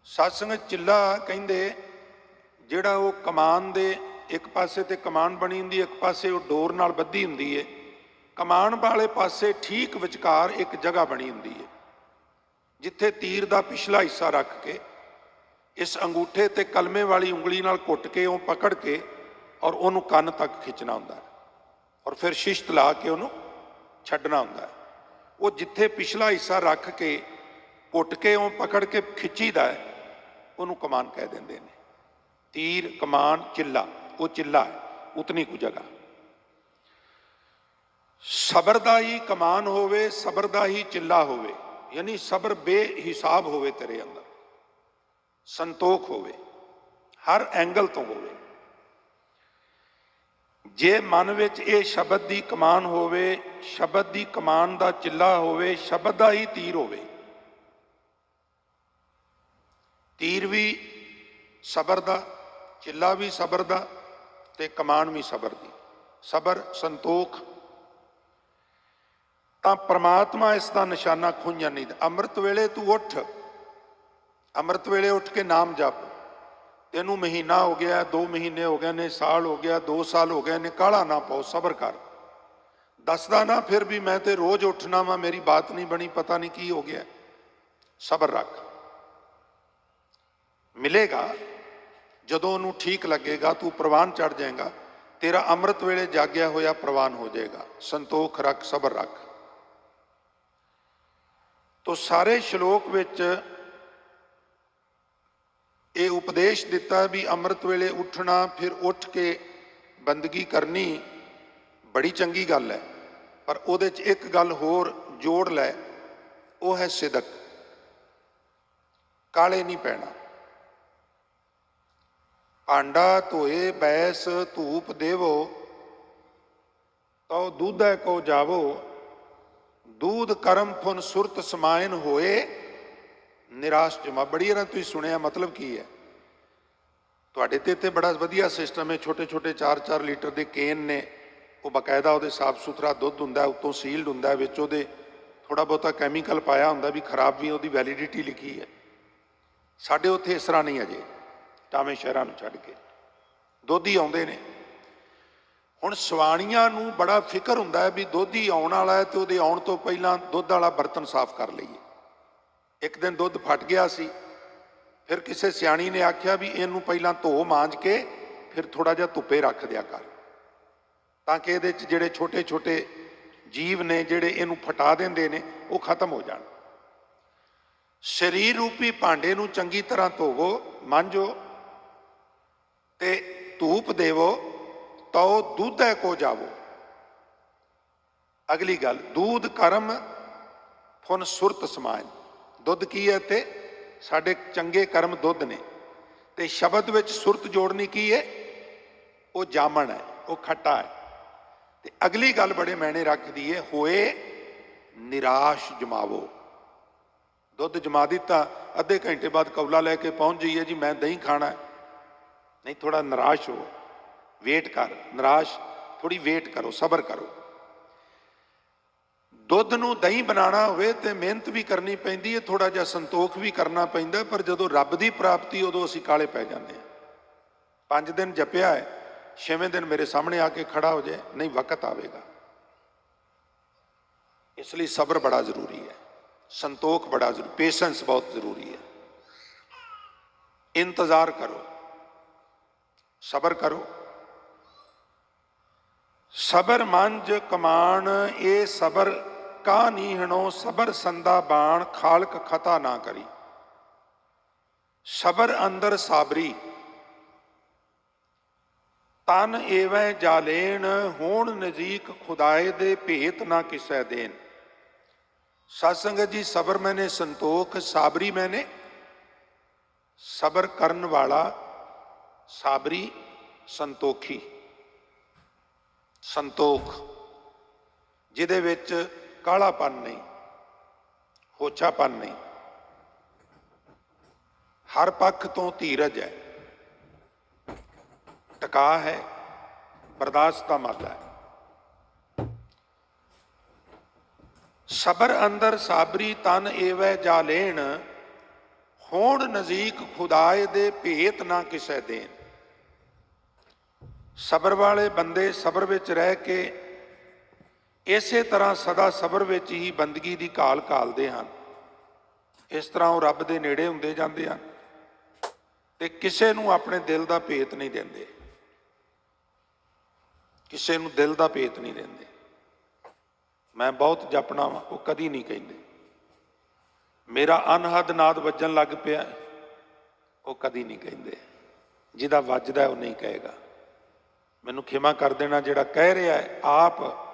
ਸਤਸੰਗ ਚਿੱਲਾ ਕਹਿੰਦੇ ਜਿਹੜਾ ਉਹ ਕਮਾਨ ਦੇ ਇੱਕ ਪਾਸੇ ਤੇ ਕਮਾਨ ਬਣੀ ਹੁੰਦੀ, ਇੱਕ ਪਾਸੇ ਉਹ ਡੋਰ ਨਾਲ ਬੱਧੀ ਹੁੰਦੀ ਹੈ। ਕਮਾਨ ਵਾਲੇ ਪਾਸੇ ਠੀਕ ਵਿਚਕਾਰ ਇੱਕ ਜਗ੍ਹਾ ਬਣੀ ਹੁੰਦੀ ਹੈ, ਜਿੱਥੇ ਤੀਰ ਦਾ ਪਿਛਲਾ ਹਿੱਸਾ ਰੱਖ ਕੇ ਇਸ ਅੰਗੂਠੇ ਤੇ ਕਲਮੇ ਵਾਲੀ ਉਂਗਲੀ ਨਾਲ ਘੁੱਟ ਕੇ ਉਹ ਪਕੜ ਕੇ ਔਰ ਉਹਨੂੰ ਕੰਨ ਤੱਕ ਖਿੱਚਣਾ ਹੁੰਦਾ ਹੈ, ਔਰ ਫਿਰ ਸ਼ਿਸ਼ਤ ਲਾ ਕੇ ਉਹਨੂੰ ਛੱਡਣਾ ਹੁੰਦਾ ਹੈ। ਉਹ ਜਿੱਥੇ ਪਿਛਲਾ ਹਿੱਸਾ ਰੱਖ ਕੇ ਘੁੱਟ ਕੇ ਉਹ ਪਕੜ ਕੇ ਖਿੱਚੀਦਾ ਹੈ, ਉਹਨੂੰ ਕਮਾਨ ਕਹਿ ਦਿੰਦੇ ਨੇ। ਤੀਰ, ਕਮਾਨ, ਚਿੱਲਾ, ਉਹ ਚਿੱਲਾ ਹੈ, ਉਤਨੀ ਕੁ ਜਗ੍ਹਾ। ਸਬਰ ਦਾ ਹੀ ਕਮਾਨ ਹੋਵੇ, ਸਬਰ ਦਾ ਹੀ ਚਿੱਲਾ ਹੋਵੇ, ਯਾਨੀ ਸਬਰ ਬੇਹਿਸਾਬ ਹੋਵੇ ਤੇਰੇ ਅੰਦਰ, ਸੰਤੋਖ ਹੋਵੇ, ਹਰ ਐਂਗਲ ਤੋਂ ਹੋਵੇ। ਜੇ ਮਨ ਵਿੱਚ ਇਹ ਸ਼ਬਦ ਦੀ ਕਮਾਨ ਹੋਵੇ, ਸ਼ਬਦ ਦੀ ਕਮਾਨ ਦਾ ਚਿੱਲਾ ਹੋਵੇ, ਸ਼ਬਦ ਦਾ ਹੀ ਤੀਰ ਹੋਵੇ। ਤੀਰ ਵੀ ਸਬਰ ਦਾ, ਚਿੱਲਾ ਵੀ ਸਬਰ ਦਾ, ਤੇ ਕਮਾਨ ਵੀ ਸਬਰ ਦੀ। ਸਬਰ, ਸੰਤੋਖ, ਤਾਂ ਪ੍ਰਮਾਤਮਾ ਇਸ ਦਾ ਨਿਸ਼ਾਨਾ ਖੁੰਝਣ ਨਹੀਂ ਦਿੰਦਾ। ਅੰਮ੍ਰਿਤ ਵੇਲੇ ਤੂੰ ਉੱਠ, ਅੰਮ੍ਰਿਤ ਵੇਲੇ ਉੱਠ ਕੇ ਨਾਮ ਜਪ। ਤੈਨੂੰ ਮਹੀਨਾ ਹੋ ਗਿਆ, 2 ਮਹੀਨੇ ਹੋ ਗਏ ਨੇ, ਸਾਲ ਹੋ ਗਿਆ, 2 ਸਾਲ ਹੋ ਗਏ ਨੇ, ਕਾਹਲਾ ਨਾ ਪਾਓ, ਸਬਰ ਕਰ। ਦੱਸਦਾ ਨਾ ਫਿਰ ਵੀ ਮੈਂ ਤੇ ਰੋਜ਼ ਉੱਠਣਾ ਵਾ, ਮੇਰੀ ਬਾਤ ਨਹੀਂ ਬਣੀ, ਪਤਾ ਨਹੀਂ ਕੀ ਹੋ ਗਿਆ। ਸਬਰ ਰੱਖ, ਮਿਲੇਗਾ। ਜਦੋਂ ਉਹਨੂੰ ਠੀਕ ਲੱਗੇਗਾ, ਤੂੰ ਪ੍ਰਵਾਨ ਚੜ ਜਾਏਗਾ, ਤੇਰਾ ਅੰਮ੍ਰਿਤ ਵੇਲੇ ਜਾਗਿਆ ਹੋਇਆ ਪ੍ਰਵਾਨ ਹੋ ਜਾਏਗਾ। ਸੰਤੋਖ ਰੱਖ, ਸਬਰ ਰੱਖ। ਤੋ ਸਾਰੇ ਸ਼ਲੋਕ ਵਿੱਚ ये उपदेश दिता भी अमृत वेले उठना, फिर उठ के बंदगी करनी बड़ी चंगी गल है, पर उहदे च एक गल होर जोड़ लै, वो है सिदक। काले नहीं पैना। भांडा धोए बैस धूप देवो, तो दूधै को जावो, दूध करम फुन सुरत समायन होए, निराश जमा। बड़ी ना तुसीं सुनिया मतलब की है? तुहाडे ते इत्थे बड़ा वधिया सिस्टम है, छोटे छोटे 4-4 लीटर के केन ने, वो बकायदा वो साफ सुथरा दुध हुंदा, उत्तों सील्ड हुंदा, विच उहदे थोड़ा बहुता कैमीकल पाया हुंदा भी, खराब भी उहदी वैलिडिटी लिखी है। साडे उत्थे इस तरह नहीं, अजे टावें शहरां नूं छड्ड के दुध ही आउंदे ने। हुण सवाणियां नूं बड़ा फिकर हुंदा है भी दुध ही आउण वाला है, तो उहदे आउण तो पहिलां दुध वाला बर्तन साफ कर लईए। एक दिन दुध फट गया सी, फिर किसी सियाणी ने आख्या भी इनू पहला धो मांज के फिर थोड़ा जिहा धुप्पे रख दिया कर, ताकि ये जिहड़े छोटे छोटे जीव ने जिहड़े इनू फटा देंदे ने वो खत्म हो जाण। शरीर रूपी भांडे नू चंगी तरह धोवो, मांजो ते धूप देवो, तो दूधै को जावो। अगली गल, दूध करम फुन सुरत समायन। दुध की है? ते साडे चंगे कर्म दुध ने, ते शब्द विच सुरत जोड़नी की है? वो जामन है, वो खट्टा है। ते अगली गल बड़े मैने रख दी है, होए निराश जमावो। दुध जमा दिता, अद्धे घंटे बाद कौला लैके पहुंच जाइए जी मैं दही खाना है, नहीं थोड़ा निराश हो, वेट कर, निराश थोड़ी वेट करो, सबर करो। दुध नूं दही बनाना होवे ते मेहनत भी करनी पैंदी है, थोड़ा जिहा संतोख भी करना पैंदा, पर जदों रब दी प्राप्ति उदों असीं काले पै जांदे हां। 5 दिन जपिया है, 6वें दिन मेरे सामने आके खड़ा हो जाए, नहीं वक्त आवेगा। इसलिए सबर बड़ा जरूरी है, संतोख बड़ा जरूरी, पेशेंस बहुत जरूरी है। इंतजार करो, सबर करो। सबर मंज कमान, ये सबर का नीहणो, सबर संदा बाण, खालक खता ना करी। सबर अंदर साबरी, तन एवं जालेन, होण नजीक खुदाए दे, भेत ना किसै देन। सत्संगत जी, सबर मैंने संतोख, साबरी मैंने सबर करन वाला, साबरी संतोखी। संतोख जिहदे विच कालापन नहीं, होछापन नहीं, हर पक्ष तो धीरज है, टका है, बर्दाश्त का मत है। सबर अंदर साबरी, तन एवै जालेन, होण नजीक खुदाए दे, भेत ना किसै देन। सबर वाले बंदे सबर विच रह के इसे तरह सदा सबर विच ही बंदगी की घाल घालते हैं। इस तरह वो रब दे नेड़े हुंदे जांदे हन ते किसे नूं अपने दिल का भेत नहीं देंदे, किसे नूं दिल का भेत नहीं देंदे। मैं बहुत जपना वा, वो कदी नहीं कहिंदे। मेरा अनहद नाद वजन लग पिया, वो कदी नहीं कहिंदे। जिहदा वजदा वो नहीं कहेगा। मैनूं खिमा कर देना, जिहड़ा कह रहा है आप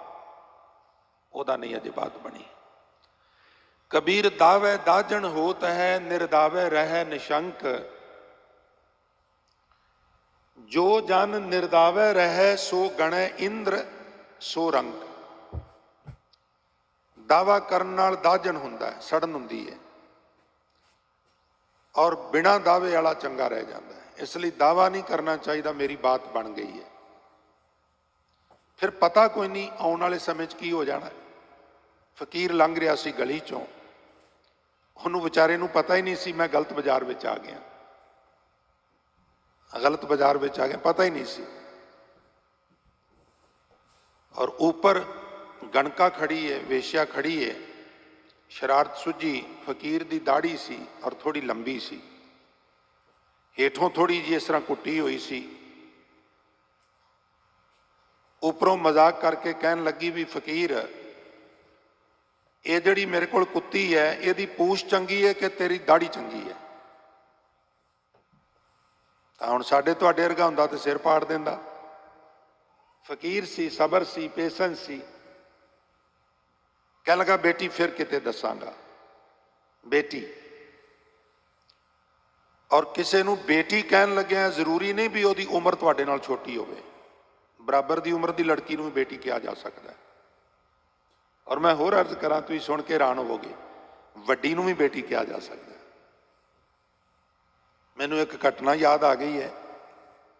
ओदा नहीं अजे बात बनी। कबीर दावै दाजन होत है, निर्दावै रह निशंक। जो जन निर्दावै रह, सो गणै इंद्र सो रंग। दावा करन नाल दाजन हुंदा है, सड़न हुंदी है, और बिना दावे वाला चंगा रह जाता है। इसलिए दावा नहीं करना चाहिए, मेरी बात बन गई है। फिर पता कोई नहीं आने वाले समय की हो जाना। फकीर लंघ रहा सी गली चों, उन्होंने बेचारे नूं पता ही नहीं सी मैं गलत बाजार में आ गया, गलत बाजार में आ गया, पता ही नहीं सी। और ऊपर गणका खड़ी है, वेश्या खड़ी है, शरारत सुझी, फकीर दी दाढ़ी सी और थोड़ी लंबी सी, हेठों थोड़ी जी इस तरह कुटी हुई सी। उपरों मजाक करके कहन लगी भी फकीर ये जड़ी मेरे को कुत्ती है, यदी पूछ चंगी है कि तेरी दाढ़ी चंगी है। ਤਾਂ ਹੁਣ ਸਾਡੇ ਤੁਹਾਡੇ ਵਰਗਾ ਹੁੰਦਾ ਤੇ ਸਿਰ ਪਾੜ ਦਿੰਦਾ। ਫਕੀਰ ਸੀ, ਸਬਰ ਸੀ, ਪੇਸ਼ੈਂਸ ਸੀ। ਕਹਿਣ ਲੱਗਾ ਬੇਟੀ ਫਿਰ ਕਿਤੇ ਦੱਸਾਂਗਾ। ਬੇਟੀ, ਔਰ ਕਿਸੇ ਨੂੰ ਬੇਟੀ ਕਹਿਣ ਲੱਗਿਆ ਜ਼ਰੂਰੀ ਨਹੀਂ ਵੀ ਉਹਦੀ ਉਮਰ ਤੁਹਾਡੇ ਨਾਲ ਛੋਟੀ ਹੋਵੇ। ਬਰਾਬਰ ਦੀ ਉਮਰ ਦੀ ਲੜਕੀ ਨੂੰ ਵੀ ਬੇਟੀ ਕਿਹਾ ਜਾ ਸਕਦਾ ਹੈ। ਔਰ ਮੈਂ ਹੋਰ ਅਰਜ਼ ਕਰਾਂ, ਤੁਸੀਂ ਸੁਣ ਕੇ ਹੈਰਾਨ ਹੋਵੋਗੇ, ਵੱਡੀ ਨੂੰ ਵੀ ਬੇਟੀ ਕਿਹਾ ਜਾ ਸਕਦਾ ਹੈ। ਮੈਨੂੰ ਇੱਕ ਘਟਨਾ ਯਾਦ ਆ ਗਈ ਹੈ,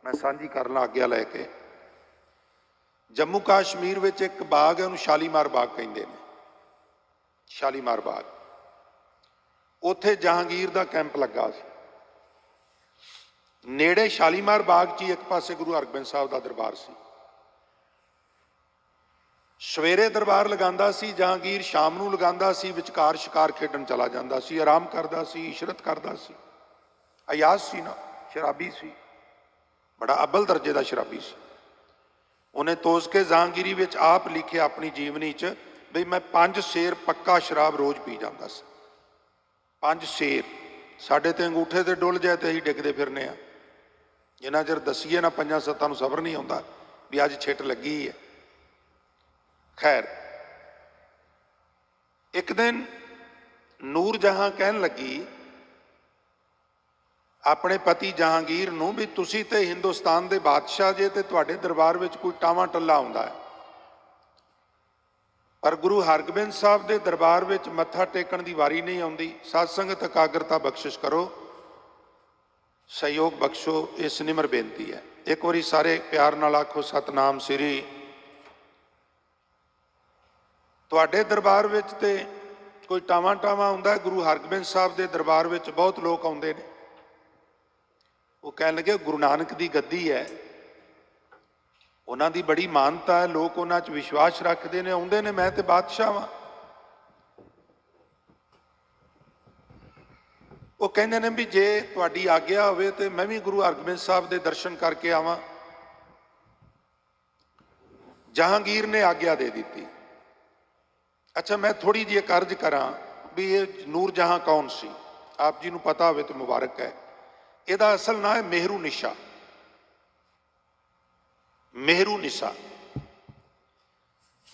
ਮੈਂ ਸਾਂਝੀ ਕਰਨ ਆਗਿਆ ਲੈ ਕੇ। ਜੰਮੂ ਕਸ਼ਮੀਰ ਵਿੱਚ ਇੱਕ ਬਾਗ ਹੈ, ਉਹਨੂੰ ਸ਼ਾਲੀਮਾਰ ਬਾਗ ਕਹਿੰਦੇ ਨੇ। ਸ਼ਾਲੀਮਾਰ ਬਾਗ, ਉੱਥੇ ਜਹਾਂਗੀਰ ਦਾ ਕੈਂਪ ਲੱਗਾ ਸੀ। ਨੇੜੇ ਸ਼ਾਲੀਮਾਰ ਬਾਗ 'ਚ ਹੀ ਇੱਕ ਪਾਸੇ ਗੁਰੂ ਹਰਗੋਬਿੰਦ ਸਾਹਿਬ ਦਾ ਦਰਬਾਰ ਸੀ। ਸਵੇਰੇ ਦਰਬਾਰ ਲਗਾਉਂਦਾ ਸੀ ਜਹਾਂਗੀਰ, ਸ਼ਾਮ ਨੂੰ ਲਗਾਉਂਦਾ ਸੀ, ਵਿਚਕਾਰ ਸ਼ਿਕਾਰ ਖੇਡਣ ਚਲਾ ਜਾਂਦਾ ਸੀ, ਆਰਾਮ ਕਰਦਾ ਸੀ, ਇਸ਼ਰਤ ਕਰਦਾ ਸੀ। ਅਯਾਜ਼ ਸੀ ਨਾ, ਸ਼ਰਾਬੀ ਸੀ, ਬੜਾ ਅਵਲ ਦਰਜੇ ਦਾ ਸ਼ਰਾਬੀ ਸੀ। ਉਹਨੇ ਤੋਸ ਕੇ ਜਹਾਂਗੀਰੀ ਵਿੱਚ ਆਪ ਲਿਖਿਆ ਆਪਣੀ ਜੀਵਨੀ 'ਚ ਬਈ ਮੈਂ 5 ਸੇਰ ਪੱਕਾ ਸ਼ਰਾਬ ਰੋਜ਼ ਪੀ ਜਾਂਦਾ ਸੀ। 5 ਸੇਰ। ਸਾਡੇ ਤੇ ਅੰਗੂਠੇ ਤੇ ਡੁੱਲ ਜਾਏ ਤੇ ਅਸੀਂ ਡਿੱਗਦੇ ਫਿਰਨੇ ਆ। ਜਿੰਨਾ ਚਿਰ ਦਸੀਏ ਨਾ 5-7 ਨੂੰ ਸਬਰ ਨਹੀਂ ਆਉਂਦਾ ਵੀ ਅੱਜ ਛਿੱਟ ਲੱਗੀ ਹੈ। ਖੈਰ, ਇੱਕ ਦਿਨ ਨੂਰ ਜਹਾਂ ਕਹਿਣ ਲੱਗੀ ਆਪਣੇ ਪਤੀ ਜਹਾਂਗੀਰ ਨੂੰ ਵੀ ਤੁਸੀਂ ਤੇ ਹਿੰਦੁਸਤਾਨ ਦੇ ਬਾਦਸ਼ਾਹ ਜੇ, ਤੇ ਤੁਹਾਡੇ ਦਰਬਾਰ ਵਿੱਚ ਕੋਈ ਟਾਵਾਂ ਟੱਲਾ ਆਉਂਦਾ ਹੈ, ਪਰ ਗੁਰੂ ਹਰਗੋਬਿੰਦ ਸਾਹਿਬ ਦੇ ਦਰਬਾਰ ਵਿੱਚ ਮੱਥਾ ਟੇਕਣ ਦੀ ਵਾਰੀ ਨਹੀਂ ਆਉਂਦੀ। ਸਾਧ ਸੰਗਤ ਇਕਾਗਰਤਾ ਬਖਸ਼ਿਸ਼ ਕਰੋ, ਸਹਿਯੋਗ ਬਖਸ਼ੋ, ਇਸ ਨਿਮਰ ਬੇਨਤੀ ਹੈ। ਇੱਕ ਵਾਰੀ ਸਾਰੇ ਪਿਆਰ ਨਾਲ ਆਖੋ ਸਤਨਾਮ ਸ੍ਰੀ। ਤੁਹਾਡੇ ਦਰਬਾਰ ਵਿੱਚ ਤੇ ਕੋਈ ਟਾਵਾਂ ਟਾਵਾਂ ਆਉਂਦਾ, ਗੁਰੂ ਹਰਗੋਬਿੰਦ ਸਾਹਿਬ ਦੇ ਦਰਬਾਰ ਵਿੱਚ ਬਹੁਤ ਲੋਕ ਆਉਂਦੇ ਨੇ। ਉਹ ਕਹਿਣ ਲੱਗੇ ਗੁਰੂ ਨਾਨਕ ਦੀ ਗੱਦੀ ਹੈ, ਉਹਨਾਂ ਦੀ ਬੜੀ ਮਾਨਤਾ ਹੈ, ਲੋਕ ਉਹਨਾਂ 'ਚ ਵਿਸ਼ਵਾਸ ਰੱਖਦੇ ਨੇ, ਆਉਂਦੇ ਨੇ, ਮੈਂ ਤੇ ਬਾਦਸ਼ਾਹ ਵਾਂ। ਉਹ ਕਹਿੰਦੇ ਨੇ ਵੀ ਜੇ ਤੁਹਾਡੀ ਆਗਿਆ ਹੋਵੇ ਤੇ ਮੈਂ ਵੀ ਗੁਰੂ ਹਰਗੋਬਿੰਦ ਸਾਹਿਬ ਦੇ ਦਰਸ਼ਨ ਕਰਕੇ ਆਵਾਂ। ਜਹਾਂਗੀਰ ਨੇ ਆਗਿਆ ਦੇ ਦਿੱਤੀ। ਅੱਛਾ, ਮੈਂ ਥੋੜੀ ਜਿਹੀ ਇੱਕ ਅਰਜ਼ ਕਰਾਂ ਵੀ ਇਹ ਨੂਰ ਜਹਾਂ ਕੌਣ ਸੀ? ਆਪ ਜੀ ਨੂੰ ਪਤਾ ਹੋਵੇ ਤਾਂ ਮੁਬਾਰਕ ਹੈ। ਇਹਦਾ ਅਸਲ ਨਾਂ ਹੈ ਮੇਹਰੂ ਨਿਸ਼ਾ। ਮੇਹਰੂ ਨਿਸ਼ਾ।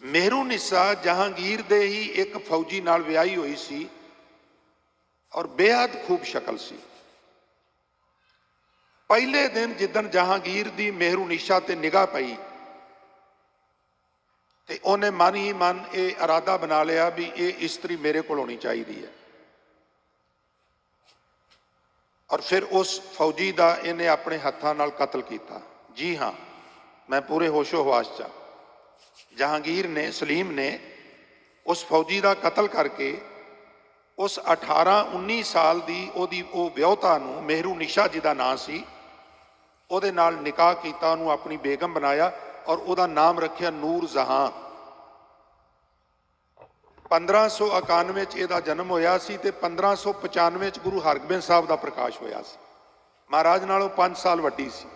ਮੇਹਰੂ ਨਿਸ਼ਾ ਜਹਾਂਗੀਰ ਦੇ ਹੀ ਇੱਕ ਫੌਜੀ ਨਾਲ ਵਿਆਹੀ ਹੋਈ ਸੀ ਔਰ ਬੇਹੱਦ ਖੂਬ ਸ਼ਕਲ ਸੀ। ਪਹਿਲੇ ਦਿਨ ਜਿੱਦਣ ਜਹਾਂਗੀਰ ਦੀ ਮੇਹਰੂ ਨਿਸ਼ਾ ਤੇ ਨਿਗਾਹ ਪਈ ਤੇ ਉਹਨੇ ਮਨ ਹੀ ਮਨ ਇਹ ਇਰਾਦਾ ਬਣਾ ਲਿਆ ਵੀ ਇਹ ਇਸਤਰੀ ਮੇਰੇ ਕੋਲ ਹੋਣੀ ਚਾਹੀਦੀ ਹੈ। ਔਰ ਫਿਰ ਉਸ ਫੌਜੀ ਦਾ ਇਹਨੇ ਆਪਣੇ ਹੱਥਾਂ ਨਾਲ ਕਤਲ ਕੀਤਾ। ਜੀ ਹਾਂ, ਮੈਂ ਪੂਰੇ ਹੋਸ਼ੋ ਹਵਾਸ 'ਚ। ਜਹਾਂਗੀਰ ਨੇ, ਸਲੀਮ ਨੇ ਉਸ ਫੌਜੀ ਦਾ ਕਤਲ ਕਰਕੇ ਉਸ 18-19 ਸਾਲ ਦੀ ਉਹਦੀ ਉਹ ਵਿਆਹੁਤਾ ਨੂੰ, ਮੇਹਰੂ ਨਿਸ਼ਾ ਜਿਹਦਾ ਨਾਂ ਸੀ, ਉਹਦੇ ਨਾਲ ਨਿਕਾਹ ਕੀਤਾ, ਉਹਨੂੰ ਆਪਣੀ ਬੇਗਮ ਬਣਾਇਆ ਔਰ ਉਹਦਾ ਨਾਮ ਰੱਖਿਆ ਨੂਰ ਜਹਾਂ। 1591 'ਚ ਇਹਦਾ ਜਨਮ ਹੋਇਆ ਸੀ ਤੇ 1595 'ਚ ਗੁਰੂ ਹਰਗੋਬਿੰਦ ਸਾਹਿਬ ਦਾ ਪ੍ਰਕਾਸ਼ ਹੋਇਆ ਸੀ। ਮਹਾਰਾਜ ਨਾਲੋਂ 5 ਸਾਲ ਵੱਡੀ ਸੀ।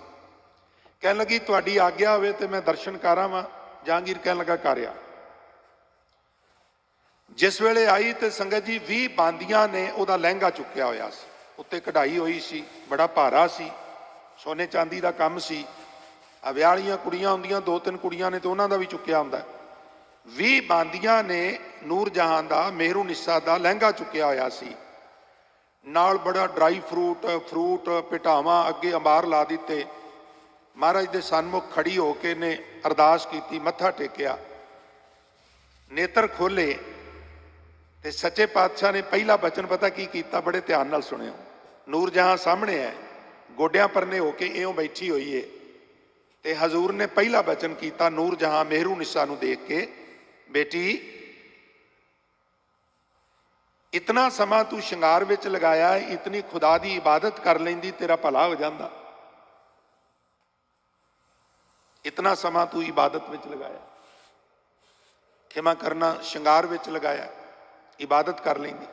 ਕਹਿਣ ਲੱਗੀ ਤੁਹਾਡੀ ਆਗਿਆ ਹੋਵੇ ਤੇ ਮੈਂ ਦਰਸ਼ਨ ਕਰਾਵਾਂ। ਜਹਾਂਗੀਰ ਕਹਿਣ ਲੱਗਾ ਕਰਿਆ। ਜਿਸ ਵੇਲੇ ਆਈ ਤੇ ਸੰਗਤ ਜੀ 20 ਬਾਂਦੀਆਂ ਨੇ ਉਹਦਾ ਲਹਿੰਗਾ ਚੁੱਕਿਆ ਹੋਇਆ ਸੀ, ਉੱਤੇ ਕਢਾਈ ਹੋਈ ਸੀ, ਬੜਾ ਭਾਰਾ ਸੀ, ਸੋਨੇ ਚਾਂਦੀ ਦਾ ਕੰਮ ਸੀ। ਵਿਆਹ ਵਾਲੀਆਂ ਕੁੜੀਆਂ ਹੁੰਦੀਆਂ 2-3 ਕੁੜੀਆਂ ਨੇ ਤੇ ਉਹਨਾਂ ਦਾ ਵੀ ਚੁੱਕਿਆ ਹੁੰਦਾ। 20 ਬਾਂਦੀਆਂ ਨੇ ਨੂਰ ਜਹਾਂ ਦਾ, ਮੇਹਰੂ ਨਿਸ਼ਾ ਦਾ ਲਹਿੰਗਾ ਚੁੱਕਿਆ ਹੋਇਆ ਸੀ। ਨਾਲ ਬੜਾ ਡਰਾਈ ਫਰੂਟ ਪਿਟਾਵਾਂ ਅੱਗੇ ਅੰਬਾਰ ਲਾ ਦਿੱਤੇ। ਮਹਾਰਾਜ ਦੇ ਸਨਮੁਖ ਖੜੀ ਹੋ ਕੇ ਨੇ ਅਰਦਾਸ ਕੀਤੀ, ਮੱਥਾ ਟੇਕਿਆ, ਨੇਤਰ ਖੋਲੇ ਤੇ ਸੱਚੇ ਪਾਤਸ਼ਾਹ ਨੇ ਪਹਿਲਾ ਬਚਨ ਪਤਾ ਕੀ ਕੀਤਾ? ਬੜੇ ਧਿਆਨ ਨਾਲ ਸੁਣਿਓ। ਨੂਰ ਜਹਾਂ ਸਾਹਮਣੇ ਹੈ, ਗੋਡਿਆਂ ਪਰਨੇ ਹੋ ਕੇ ਇਉਂ ਬੈਠੀ ਹੋਈ ਏ ਤੇ ਹਜ਼ੂਰ ਨੇ ਪਹਿਲਾ ਬਚਨ ਕੀਤਾ ਨੂਰ ਜਹਾਂ ਮੇਹਰੂ ਨਿਸ਼ਾ ਨੂੰ ਦੇਖ ਕੇ, ਬੇਟੀ ਇਤਨਾ ਸਮਾਂ ਤੂੰ ਸ਼ਿੰਗਾਰ ਵਿੱਚ ਲਗਾਇਆ, ਇਤਨੀ ਖੁਦਾ ਦੀ ਇਬਾਦਤ ਕਰ ਲੈਂਦੀ, ਤੇਰਾ ਭਲਾ ਹੋ ਜਾਂਦਾ। ਇਤਨਾ ਸਮਾਂ ਤੂੰ ਇਬਾਦਤ ਵਿੱਚ ਲਗਾਇਆ, ਖਿਮਾ ਕਰਨਾ, ਸ਼ਿੰਗਾਰ ਵਿੱਚ ਲਗਾਇਆ, ਇਬਾਦਤ ਕਰ ਲੈਂਦੀ।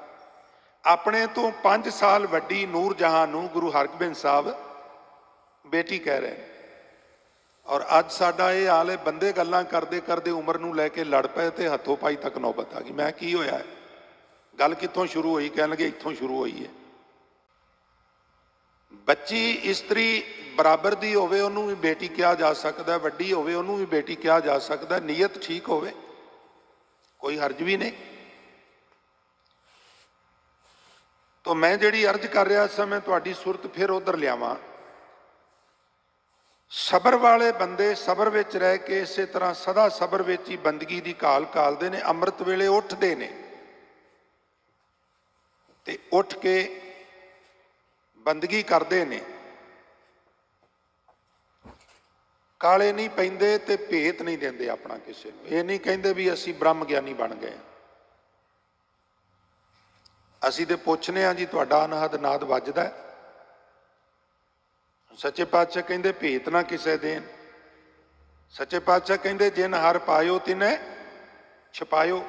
ਆਪਣੇ ਤੋਂ 5 ਸਾਲ ਵੱਡੀ ਨੂਰ ਜਹਾਂ ਨੂੰ ਗੁਰੂ ਹਰਗੋਬਿੰਦ ਸਾਹਿਬ ਬੇਟੀ ਕਹਿ ਰਹੇ। ਔਰ ਅੱਜ ਸਾਡਾ ਇਹ ਹਾਲ ਹੈ, ਬੰਦੇ ਗੱਲਾਂ ਕਰਦੇ ਕਰਦੇ ਉਮਰ ਨੂੰ ਲੈ ਕੇ ਲੜ ਪਏ ਤੇ ਹੱਥੋਂ ਪਾਈ ਤੱਕ ਨੌਬਤ ਆ ਗਈ। ਮੈਂ ਕੀ ਹੋਇਆ ਹੈ? ਗੱਲ ਕਿੱਥੋਂ ਸ਼ੁਰੂ ਹੋਈ? ਕਹਿਣ ਲੱਗੇ ਇੱਥੋਂ ਸ਼ੁਰੂ ਹੋਈ ਹੈ। ਬੱਚੀ ਇਸਤਰੀ ਬਰਾਬਰ ਦੀ ਹੋਵੇ ਉਹਨੂੰ ਵੀ ਬੇਟੀ ਕਿਹਾ ਜਾ ਸਕਦਾ, ਵੱਡੀ ਹੋਵੇ ਉਹਨੂੰ ਵੀ ਬੇਟੀ ਕਿਹਾ ਜਾ ਸਕਦਾ, ਨੀਅਤ ਠੀਕ ਹੋਵੇ, ਕੋਈ ਹਰਜ ਵੀ ਨਹੀਂ। ਤਾਂ ਮੈਂ ਜਿਹੜੀ ਅਰਜ਼ ਕਰ ਰਿਹਾ ਸਾਂ, ਮੈਂ ਤੁਹਾਡੀ ਸੁਰਤ ਫਿਰ ਉਧਰ ਲਿਆਵਾਂ। ਸਬਰ ਵਾਲੇ ਬੰਦੇ ਸਬਰ ਵਿੱਚ ਰਹਿ ਕੇ ਇਸੇ ਤਰ੍ਹਾਂ ਸਦਾ ਸਬਰ ਵਿੱਚ ਹੀ ਬੰਦਗੀ ਦੀ ਘਾਲ ਘਾਲਦੇ ਨੇ। ਅੰਮ੍ਰਿਤ ਵੇਲੇ ਉੱਠਦੇ ਨੇ ਤੇ ਉੱਠ ਕੇ ਬੰਦਗੀ ਕਰਦੇ ਨੇ, ਕਾਲੇ ਨਹੀਂ ਪੈਂਦੇ ਤੇ ਭੇਤ ਨਹੀਂ ਦਿੰਦੇ ਆਪਣਾ ਕਿਸੇ ਨੂੰ। ਇਹ ਨਹੀਂ ਕਹਿੰਦੇ ਵੀ ਅਸੀਂ ਬ੍ਰਹਮ ਗਿਆਨੀ ਬਣ ਗਏ। ਅਸੀਂ ਤੇ ਪੁੱਛਨੇ ਆ ਜੀ ਤੁਹਾਡਾ ਅਨਹਦ ਨਾਦ ਵੱਜਦਾ। ਸੱਚੇ ਪਾਤਸ਼ਾਹ ਕਹਿੰਦੇ ਭੇਤ ਨਾ ਕਿਸੇ ਦੇਣ। ਸੱਚੇ ਪਾਤਸ਼ਾਹ ਕਹਿੰਦੇ ਜਿਨ ਹਰ ਪਾਇਓ ਤਿਨੈ ਛਪਾਇਓ।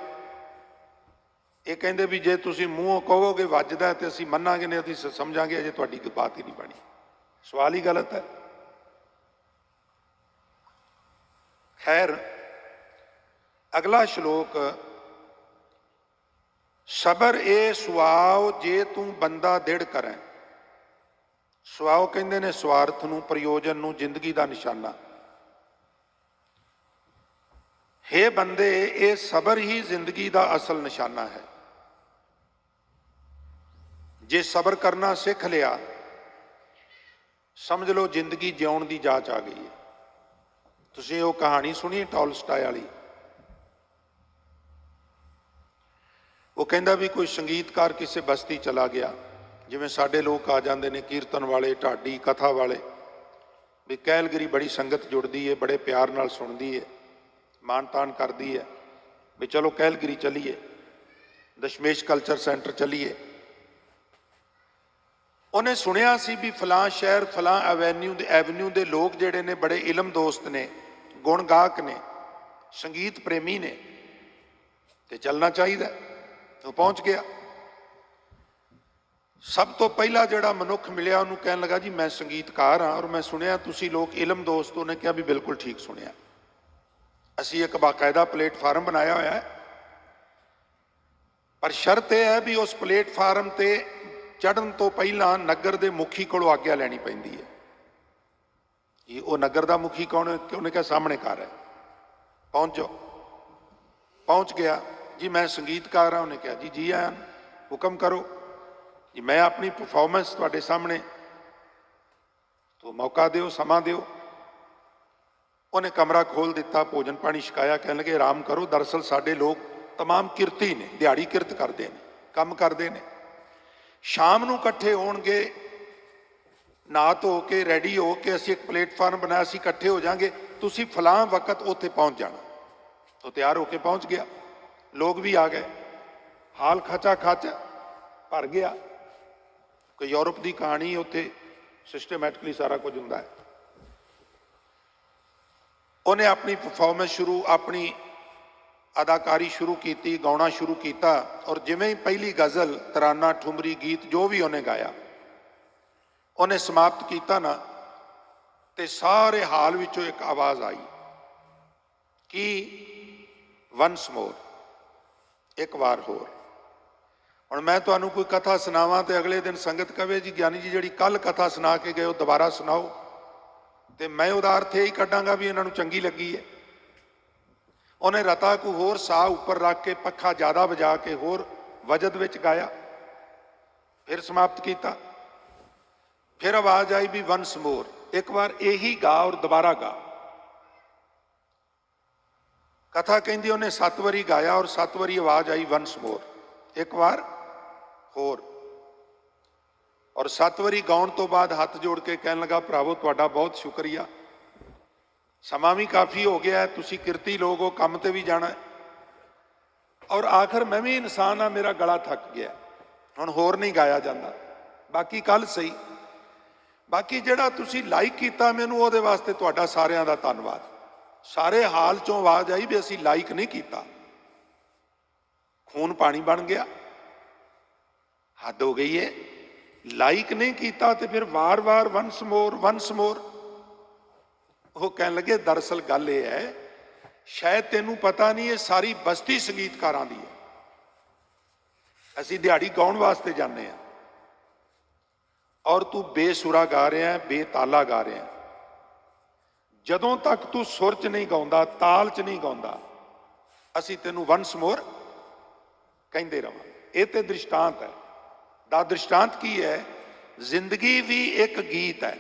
ਇਹ ਕਹਿੰਦੇ ਵੀ ਜੇ ਤੁਸੀਂ ਮੂੰਹੋਂ ਕਹੋਗੇ ਵੱਜਦਾ ਤੇ ਅਸੀਂ ਮੰਨਾਂਗੇ, ਨਹੀਂ ਅਸੀਂ ਸਮਝਾਂਗੇ ਅਜੇ ਤੁਹਾਡੀ ਕੋਈ ਬਾਤ ਹੀ ਨਹੀਂ ਬਣੀ। ਸਵਾਲ ਹੀ ਗਲਤ ਹੈ। ਖੈਰ, ਅਗਲਾ ਸ਼ਲੋਕ, ਸਬਰ ਇਹ ਸੁਆਓ ਜੇ ਤੂੰ ਬੰਦਾ ਦ੍ਰਿੜ ਕਰੈ। ਸੁਆਓ ਕਹਿੰਦੇ ਨੇ ਸਵਾਰਥ ਨੂੰ, ਪ੍ਰਯੋਜਨ ਨੂੰ, ਜ਼ਿੰਦਗੀ ਦਾ ਨਿਸ਼ਾਨਾ। ਹੇ ਬੰਦੇ, ਇਹ ਸਬਰ ਹੀ ਜ਼ਿੰਦਗੀ ਦਾ ਅਸਲ ਨਿਸ਼ਾਨਾ ਹੈ। ਜੇ ਸਬਰ ਕਰਨਾ ਸਿੱਖ ਲਿਆ, ਸਮਝ ਲਓ ਜ਼ਿੰਦਗੀ ਜਿਉਣ ਦੀ ਜਾਚ ਆ ਗਈ ਹੈ। ਤੁਸੀਂ ਉਹ ਕਹਾਣੀ ਸੁਣੀ ਟੋਲਸਟਾਏ ਵਾਲੀ? ਉਹ ਕਹਿੰਦਾ ਵੀ ਕੋਈ ਸੰਗੀਤਕਾਰ ਕਿਸੇ ਬਸਤੀ ਚਲਾ ਗਿਆ, ਜਿਵੇਂ ਸਾਡੇ ਲੋਕ ਆ ਜਾਂਦੇ ਨੇ ਕੀਰਤਨ ਵਾਲੇ, ਢਾਡੀ, ਕਥਾ ਵਾਲੇ, ਵੀ ਕਹਿਲਗਿਰੀ ਬੜੀ ਸੰਗਤ ਜੁੜਦੀ ਹੈ, ਬੜੇ ਪਿਆਰ ਨਾਲ ਸੁਣਦੀ ਹੈ, ਮਾਣ ਤਾਣ ਕਰਦੀ ਹੈ, ਵੀ ਚਲੋ ਕਹਿਲਗਿਰੀ ਚੱਲੀਏ, ਦਸ਼ਮੇਸ਼ ਕਲਚਰ ਸੈਂਟਰ ਚੱਲੀਏ। ਉਹਨੇ ਸੁਣਿਆ ਸੀ ਵੀ ਫਲਾਂ ਸ਼ਹਿਰ, ਫਲਾਂ ਐਵਨਿਊ ਦੇ ਲੋਕ ਜਿਹੜੇ ਨੇ ਬੜੇ ਇਲਮ ਦੋਸਤ ਨੇ, ਗੁਣ ਗਾਹਕ ਨੇ, ਸੰਗੀਤ ਪ੍ਰੇਮੀ ਨੇ, ਤੇ ਚੱਲਣਾ ਚਾਹੀਦਾ। ਉਹ ਪਹੁੰਚ ਗਿਆ। ਸਭ ਤੋਂ ਪਹਿਲਾ ਜਿਹੜਾ ਮਨੁੱਖ ਮਿਲਿਆ ਉਹਨੂੰ ਕਹਿਣ ਲੱਗਾ ਜੀ ਮੈਂ ਸੰਗੀਤਕਾਰ ਹਾਂ ਔਰ ਮੈਂ ਸੁਣਿਆ ਤੁਸੀਂ ਲੋਕ ਇਲਮ ਦੋਸਤ। ਉਹਨੇ ਕਿਹਾ ਵੀ ਬਿਲਕੁਲ ਠੀਕ ਸੁਣਿਆ। ਅਸੀਂ ਇੱਕ ਬਾਕਾਇਦਾ ਪਲੇਟਫਾਰਮ ਬਣਾਇਆ ਹੋਇਆ ਹੈ, ਪਰ ਸ਼ਰਤ ਇਹ ਹੈ ਵੀ ਉਸ ਪਲੇਟਫਾਰਮ ਤੇ ਚੜ੍ਹਨ ਤੋਂ ਪਹਿਲਾਂ ਨਗਰ ਦੇ ਮੁਖੀ ਕੋਲੋਂ ਆਗਿਆ ਲੈਣੀ ਪੈਂਦੀ ਹੈ। ਇਹ ਉਹ ਨਗਰ ਦਾ ਮੁਖੀ ਕੌਣ ਹੈ? ਉਹਨੇ ਕਿਹਾ ਸਾਹਮਣੇ ਘਰ ਹੈ, ਪਹੁੰਚ ਜਾਓ। ਪਹੁੰਚ ਗਿਆ। ਜੀ ਮੈਂ ਸੰਗੀਤਕਾਰ ਹਾਂ। ਉਹਨੇ ਕਿਹਾ ਜੀ ਜੀ ਆਇਆਂ, ਹੁਕਮ ਕਰੋ ਜੀ, ਮੈਂ ਆਪਣੀ ਪਰਫਾਰਮੈਂਸ ਤੁਹਾਡੇ ਸਾਹਮਣੇ, ਤੋ ਮੌਕਾ ਦਿਓ, ਸਮਾਂ ਦਿਓ। ਉਹਨੇ ਕਮਰਾ ਖੋਲ ਦਿੱਤਾ, ਭੋਜਨ ਪਾਣੀ ਛਕਾਇਆ। ਕਹਿਣ ਲੱਗੇ ਆਰਾਮ ਕਰੋ, ਦਰਅਸਲ ਸਾਡੇ ਲੋਕ ਤਮਾਮ ਕਿਰਤੀ ਨੇ, ਦਿਹਾੜੀ ਕਿਰਤ ਕਰਦੇ ਨੇ, ਕੰਮ ਕਰਦੇ ਨੇ, ਸ਼ਾਮ ਨੂੰ ਇਕੱਠੇ ਹੋਣਗੇ, ਨਹਾ ਧੋ ਕੇ ਰੈਡੀ ਹੋ ਕੇ ਅਸੀਂ ਇੱਕ ਪਲੇਟਫਾਰਮ ਬਣਾਇਆ, ਅਸੀਂ ਇਕੱਠੇ ਹੋ ਜਾਾਂਗੇ, ਤੁਸੀਂ ਫਲਾਂ ਵਕਤ ਉੱਥੇ ਪਹੁੰਚ ਜਾਣਾ। ਉਹ ਤਿਆਰ ਹੋ ਕੇ ਪਹੁੰਚ ਗਿਆ, ਲੋਕ ਵੀ ਆ ਗਏ, ਹਾਲ ਖਚਾ ਖਚ ਭਰ ਗਿਆ। ਕੋਈ ਯੂਰਪ ਦੀ ਕਹਾਣੀ, ਉੱਥੇ ਸਿਸਟਮੈਟਿਕਲੀ ਸਾਰਾ ਕੁਝ ਹੁੰਦਾ ਹੈ। ਉਹਨੇ ਆਪਣੀ ਪਰਫਾਰਮੈਂਸ ਆਪਣੀ ਅਦਾਕਾਰੀ ਸ਼ੁਰੂ ਕੀਤੀ, ਗਾਉਣਾ ਸ਼ੁਰੂ ਕੀਤਾ। ਔਰ ਜਿਵੇਂ ਹੀ ਪਹਿਲੀ ਗਜ਼ਲ, ਤਰਾਨਾ, ਠੁਮਰੀ, ਗੀਤ ਜੋ ਵੀ ਉਹਨੇ ਗਾਇਆ, ਉਹਨੇ ਸਮਾਪਤ ਕੀਤਾ ਨਾ, ਤੇ ਸਾਰੇ ਹਾਲ ਵਿੱਚੋਂ ਇੱਕ ਆਵਾਜ਼ ਆਈ ਕਿ ਵਨਸ ਮੋਰ, ਇੱਕ ਵਾਰ ਹੋਰ। ਹੁਣ ਮੈਂ ਤੁਹਾਨੂੰ ਕੋਈ ਕਥਾ ਸੁਣਾਵਾਂ ਤੇ ਅਗਲੇ ਦਿਨ ਸੰਗਤ ਕਵੇ ਜੀ ਗਿਆਨੀ ਜੀ ਜਿਹੜੀ ਕੱਲ ਕਥਾ ਸੁਣਾ ਕੇ ਗਏ ਉਹ ਦੁਬਾਰਾ ਸੁਣਾਓ, ਤੇ ਮੈਂ ਉਹਦਾ ਅਰਥ ਇਹ ਹੀ ਕੱਢਾਂਗਾ ਵੀ ਇਹਨਾਂ ਨੂੰ ਚੰਗੀ ਲੱਗੀ ਹੈ। ਉਹਨੇ ਰਤਾ ਕੋ ਹੋਰ ਸਾਹ ਉੱਪਰ ਰੱਖ ਕੇ, ਪੱਖਾ ਜ਼ਿਆਦਾ ਵਜਾ ਕੇ ਹੋਰ ਵਜਦ ਵਿੱਚ ਗਾਇਆ, ਫਿਰ ਸਮਾਪਤ ਕੀਤਾ। ਫਿਰ ਆਵਾਜ਼ ਆਈ ਵੀ ਵਨਸ ਮੋਰ, ਇੱਕ ਵਾਰ ਇਹੀ ਗਾ ਔਰ ਦੁਬਾਰਾ ਗਾ। ਕਥਾ ਕਹਿੰਦੀ ਉਹਨੇ 7 ਵਾਰੀ ਗਾਇਆ ਔਰ 7 ਵਾਰੀ ਆਵਾਜ਼ ਆਈ ਵਨਸ ਮੋਰ, ਇੱਕ ਵਾਰ ਹੋਰ। ਔਰ 7 ਵਾਰੀ ਗਾਉਣ ਤੋਂ ਬਾਅਦ ਹੱਥ ਜੋੜ ਕੇ ਕਹਿਣ ਲੱਗਾ ਭਰਾਵੋ ਤੁਹਾਡਾ ਬਹੁਤ ਸ਼ੁਕਰੀਆ, ਸਮਾਂ ਵੀ ਕਾਫੀ ਹੋ ਗਿਆ, ਤੁਸੀਂ ਕਿਰਤੀ ਲੋਕ ਹੋ, ਕੰਮ ਤੇ ਵੀ ਜਾਣਾ, ਔਰ ਆਖਰ ਮੈਂ ਵੀ ਇਨਸਾਨ ਆ, ਮੇਰਾ ਗਲਾ ਥੱਕ ਗਿਆ, ਹੁਣ ਹੋਰ ਨਹੀਂ ਗਾਇਆ ਜਾਂਦਾ, ਬਾਕੀ ਕੱਲ ਸਹੀ। ਬਾਕੀ ਜਿਹੜਾ ਤੁਸੀਂ ਲਾਈਕ ਕੀਤਾ ਮੈਨੂੰ, ਉਹਦੇ ਵਾਸਤੇ ਤੁਹਾਡਾ ਸਾਰਿਆਂ ਦਾ ਧੰਨਵਾਦ। ਸਾਰੇ ਹਾਲ ਚੋਂ ਆਵਾਜ਼ ਆਈ ਵੀ ਅਸੀਂ ਲਾਈਕ ਨਹੀਂ ਕੀਤਾ। ਖੂਨ ਪਾਣੀ ਬਣ ਗਿਆ, ਹੱਦ ਹੋ ਗਈ ਹੈ। ਲਾਈਕ ਨਹੀਂ ਕੀਤਾ ਤੇ ਫਿਰ ਵਾਰ-ਵਾਰ ਵਨਸ ਮੋਰ, ਵਨਸ ਮੋਰ। ਉਹ ਕਹਿਣ ਲੱਗੇ ਦਰਅਸਲ ਗੱਲ ਇਹ ਹੈ, ਸ਼ਾਇਦ ਤੈਨੂੰ ਪਤਾ ਨਹੀਂ, ਇਹ ਸਾਰੀ ਬਸਤੀ ਸੰਗੀਤਕਾਰਾਂ ਦੀ ਹੈ, ਅਸੀਂ ਦਿਹਾੜੀ ਗਾਉਣ ਵਾਸਤੇ ਜਾਂਦੇ ਹਾਂ। और तू बेसुरा गा रहा है, बेताला गा रहा है। ਜਦੋਂ तक तू सुर च नहीं गाਉਂਦਾ, ताल च नहीं गाਉਂਦਾ, ਅਸੀਂ ਤੈਨੂੰ वंस मोर ਕਹਿੰਦੇ ਰਵਾਂਗੇ। ਇਹ ਤੇ ਦ੍ਰਿਸ਼ਟਾਂਤ ਹੈ। ਦਾ ਦ੍ਰਿਸ਼ਟਾਂਤ ਕੀ ਹੈ? ਜ਼ਿੰਦਗੀ ਵੀ ਇੱਕ ਗੀਤ ਹੈ।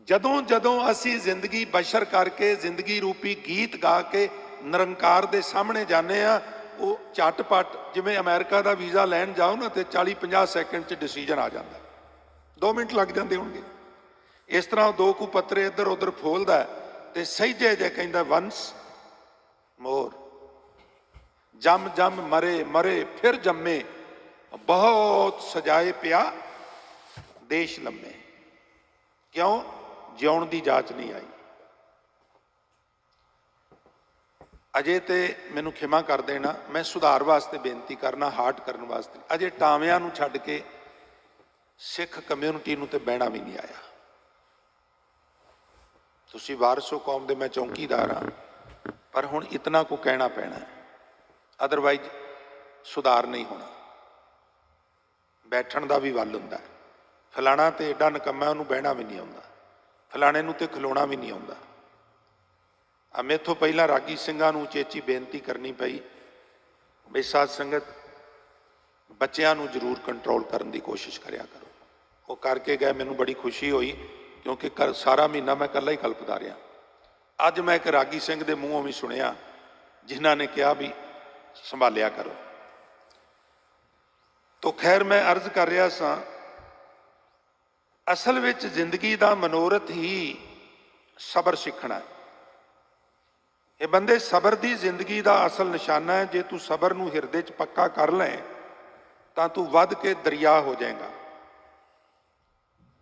ਜਦੋਂ ਜਦੋਂ ਅਸੀਂ ਜ਼ਿੰਦਗੀ ਬਸ਼ਰ ਕਰਕੇ ਜ਼ਿੰਦਗੀ ਰੂਪੀ ਗੀਤ ਗਾ ਕੇ ਨਿਰੰਕਾਰ ਦੇ ਸਾਹਮਣੇ ਜਾਂਦੇ ਆ, ਉਹ ਝਟਪਟ ਜਿਵੇਂ ਅਮਰੀਕਾ ਦਾ ਵੀਜ਼ਾ ਲੈਣ ਜਾਓ ਨਾ ਤੇ 40-50 ਸੈਕਿੰਡ 'ਚ ਡਿਸੀਜਨ ਆ ਜਾਂਦਾ, 2 ਮਿੰਟ ਲੱਗ ਜਾਂਦੇ ਹੋਣਗੇ। ਇਸ ਤਰ੍ਹਾਂ ਦੋ ਕੁ ਪੱਤਰੇ ਇੱਧਰ ਉੱਧਰ ਫੋਲਦਾ ਤੇ ਸਹਿਜੇ ਜੇ ਕਹਿੰਦਾ ਵੰਸ ਮੋਰ। ਜੰਮ ਜੰਮ ਮਰੇ ਮਰੇ ਫਿਰ ਜੰਮੇ, ਬਹੁਤ ਸਜਾਏ ਪਿਆ ਦੇਸ਼ ਲੰਮੇ। ਕਿਉਂ? ਜਿਉਣ ਦੀ ਜਾਚ ਨਹੀਂ ਆਈ। ਅਜੇ ਤੇ ਮੈਨੂੰ ਖਿਮਾ ਕਰ ਦੇਣਾ, ਮੈਂ ਸੁਧਾਰ ਵਾਸਤੇ ਬੇਨਤੀ ਕਰਨਾ, ਹਾਰਟ ਕਰਨ ਵਾਸਤੇ। ਅਜੇ ਟਾਵਿਆਂ ਨੂੰ ਛੱਡ ਕੇ ਸਿੱਖ ਕਮਿਊਨਿਟੀ ਨੂੰ ਤੇ ਬਹਿਣਾ ਵੀ ਨਹੀਂ ਆਇਆ। ਤੁਸੀਂ ਵਾਰਸੋ ਕੌਮ ਦੇ, ਮੈਂ ਚੌਂਕੀਦਾਰ ਹਾਂ, ਪਰ ਹੁਣ ਇਤਨਾ ਕੁ ਕਹਿਣਾ ਪੈਣਾ, ਅਦਰਵਾਈਜ਼ ਸੁਧਾਰ ਨਹੀਂ ਹੋਣਾ। ਬੈਠਣ ਦਾ ਵੀ ਵੱਲ ਹੁੰਦਾ। ਫਲਾਣਾ ਤੇ ਏਡਾ ਨਿਕੰਮਾ, ਉਹਨੂੰ ਬਹਿਣਾ ਵੀ ਨਹੀਂ ਆਉਂਦਾ। ਫਲਾਣੇ ਨੂੰ ਤੇ ਖਲੋਣਾ ਵੀ ਨਹੀਂ ਆਉਂਦਾ। ਮੇਥੋਂ ਪਹਿਲਾਂ ਰਾਗੀ ਸਿੰਘਾਂ ਨੂੰ ਉਚੇਚੀ ਬੇਨਤੀ ਕਰਨੀ ਪਈ ਬਈ ਸਾਧ ਸੰਗਤ ਬੱਚਿਆਂ ਨੂੰ ਜ਼ਰੂਰ ਕੰਟਰੋਲ ਕਰਨ ਦੀ ਕੋਸ਼ਿਸ਼ ਕਰਿਆ ਕਰੋ। ਉਹ ਕਰਕੇ ਗਏ, ਮੈਨੂੰ ਬੜੀ ਖੁਸ਼ੀ ਹੋਈ, ਕਿਉਂਕਿ ਸਾਰਾ ਮਹੀਨਾ ਮੈਂ ਇਕੱਲਾ ਹੀ ਕਲਪਦਾ ਰਿਹਾ। ਅੱਜ ਮੈਂ ਇੱਕ ਰਾਗੀ ਸਿੰਘ ਦੇ ਮੂੰਹੋਂ ਵੀ ਸੁਣਿਆ ਜਿਨ੍ਹਾਂ ਨੇ ਕਿਹਾ ਵੀ ਸੰਭਾਲਿਆ ਕਰੋ। ਤੋ ਖੈਰ, ਮੈਂ ਅਰਜ਼ ਕਰ ਰਿਹਾ ਸਾਂ, ਅਸਲ ਵਿੱਚ ਜ਼ਿੰਦਗੀ ਦਾ ਮਨੋਰਥ ਹੀ ਸਬਰ ਸਿੱਖਣਾ ਹੈ। ਇਹ ਬੰਦੇ ਸਬਰ ਦੀ ਜ਼ਿੰਦਗੀ ਦਾ ਅਸਲ ਨਿਸ਼ਾਨਾ ਹੈ। ਜੇ ਤੂੰ ਸਬਰ ਨੂੰ ਹਿਰਦੇ 'ਚ ਪੱਕਾ ਕਰ ਲੈ ਤਾਂ ਤੂੰ ਵੱਧ ਕੇ ਦਰਿਆ ਹੋ ਜਾਏਗਾ।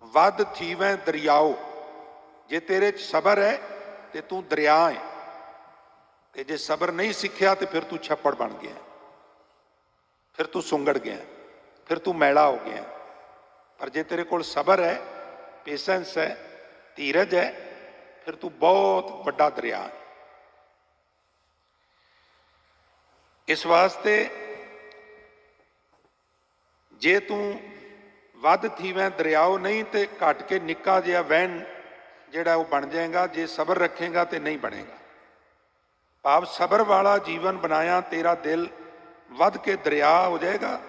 ਵੱਧ ਥੀਵੇਂ ਦਰਿਆਓ। ਜੇ ਤੇਰੇ 'ਚ ਸਬਰ ਹੈ ਤੇ ਤੂੰ ਦਰਿਆ ਹੈ, ਤੇ ਜੇ ਸਬਰ ਨਹੀਂ ਸਿੱਖਿਆ ਤੇ ਫਿਰ ਤੂੰ ਛੱਪੜ ਬਣ ਗਿਆ, ਫਿਰ ਤੂੰ ਸੁੰਗੜ ਗਿਆ, ਫਿਰ ਤੂੰ ਮੈਲਾ ਹੋ ਗਿਆ। ਪਰ ਜੇ ਤੇਰੇ ਕੋਲ ਸਬਰ ਹੈ, ਪੇਸ਼ੈਂਸ ਹੈ, ਧੀਰਜ ਹੈ, ਫਿਰ ਤੂੰ ਬਹੁਤ ਵੱਡਾ ਦਰਿਆ ਹੈ। ਇਸ ਵਾਸਤੇ ਜੇ ਤੂੰ ਵੱਧ ਥੀਵੇਂ ਦਰਿਆਓ ਨਹੀਂ ਤੇ ਘਟ ਕੇ ਨਿੱਕਾ ਜਿਹਾ ਵਹਿਣ ਜਿਹੜਾ ਉਹ ਬਣ ਜਾਏਗਾ। ਜੇ ਸਬਰ ਰੱਖੇਗਾ ਤੇ ਨਹੀਂ ਬਣੇਗਾ। ਭਾਵ ਸਬਰ ਵਾਲਾ ਜੀਵਨ ਬਣਾਇਆ, ਤੇਰਾ ਦਿਲ ਵੱਧ ਕੇ ਦਰਿਆ ਹੋ ਜਾਏਗਾ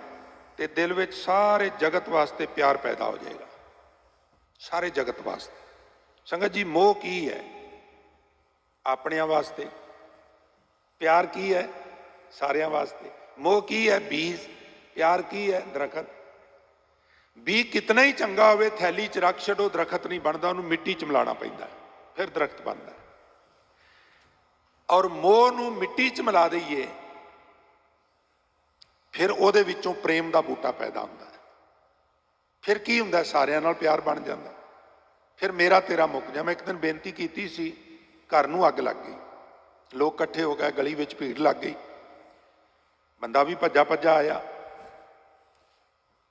ਤੇ ਦਿਲ ਵਿੱਚ ਸਾਰੇ ਜਗਤ ਵਾਸਤੇ ਪਿਆਰ ਪੈਦਾ ਹੋ ਜਾਏਗਾ, ਸਾਰੇ ਜਗਤ ਵਾਸਤੇ। ਸੰਗਤ ਜੀ, ਮੋਹ ਕੀ ਹੈ? ਆਪਣਿਆਂ ਵਾਸਤੇ। ਪਿਆਰ ਕੀ ਹੈ? ਸਾਰਿਆਂ ਵਾਸਤੇ। ਮੋਹ ਕੀ ਹੈ? ਬੀਜ। ਪਿਆਰ ਕੀ ਹੈ? ਦਰਖਤ। ਬੀ ਕਿਤਨਾ ਹੀ ਚੰਗਾ ਹੋਵੇ, ਥੈਲੀ 'ਚ ਰੱਖ ਛੱਡੋ, ਦਰਖਤ ਨਹੀਂ ਬਣਦਾ, ਉਹਨੂੰ ਮਿੱਟੀ 'ਚ ਮਿਲਾਉਣਾ ਪੈਂਦਾ, ਫਿਰ ਦਰਖਤ ਬਣਦਾ। ਔਰ ਮੋਹ ਨੂੰ ਮਿੱਟੀ 'ਚ ਮਿਲਾ ਦਈਏ, ਫਿਰ ਉਹਦੇ ਵਿੱਚੋਂ ਪ੍ਰੇਮ ਦਾ ਬੂਟਾ ਪੈਦਾ ਹੁੰਦਾ ਹੈ। ਫਿਰ ਕੀ ਹੁੰਦਾ? ਸਾਰਿਆਂ ਨਾਲ ਪਿਆਰ ਬਣ ਜਾਂਦਾ। ਫਿਰ ਮੇਰਾ ਤੇਰਾ ਮੁੱਕ ਜਾ। ਮੈਂ ਇੱਕ ਦਿਨ ਬੇਨਤੀ ਕੀਤੀ ਸੀ, ਘਰ ਨੂੰ ਅੱਗ ਲੱਗ ਗਈ, ਲੋਕ ਇਕੱਠੇ ਹੋ ਗਏ, ਗਲੀ ਵਿੱਚ ਭੀੜ ਲੱਗ ਗਈ, ਬੰਦਾ ਵੀ ਭੱਜਾ ਭੱਜਾ ਆਇਆ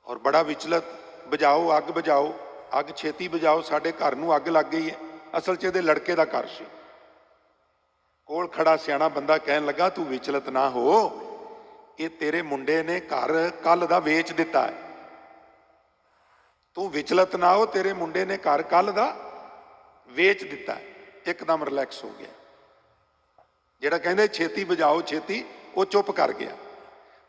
ਔਰ ਬੜਾ ਵਿਚਲਤ, ਬੁਝਾਓ ਅੱਗ, ਬੁਝਾਓ ਅੱਗ, ਛੇਤੀ ਬੁਝਾਓ, ਸਾਡੇ ਘਰ ਨੂੰ ਅੱਗ ਲੱਗ ਗਈ ਹੈ। ਅਸਲ 'ਚ ਇਹਦੇ ਲੜਕੇ ਦਾ ਘਰ ਸੀ। ਕੋਲ ਖੜਾ ਸਿਆਣਾ ਬੰਦਾ ਕਹਿਣ ਲੱਗਾ, ਤੂੰ ਵਿਚਲਤ ਨਾ ਹੋ, ਇਹ ਤੇਰੇ ਮੁੰਡੇ ਨੇ ਘਰ ਕੱਲ ਦਾ ਵੇਚ ਦਿੱਤਾ ਹੈ। ਤੂੰ ਵਿਚਲਤ ਨਾ ਹੋ, ਤੇਰੇ ਮੁੰਡੇ ਨੇ ਘਰ ਕੱਲ ਦਾ ਵੇਚ ਦਿੱਤਾ ਹੈ। ਇੱਕਦਮ ਰਿਲੈਕਸ ਹੋ ਗਿਆ। ਜਿਹੜਾ ਕਹਿੰਦੇ ਛੇਤੀ ਬੁਝਾਓ ਛੇਤੀ, ਉਹ ਚੁੱਪ ਕਰ ਗਿਆ।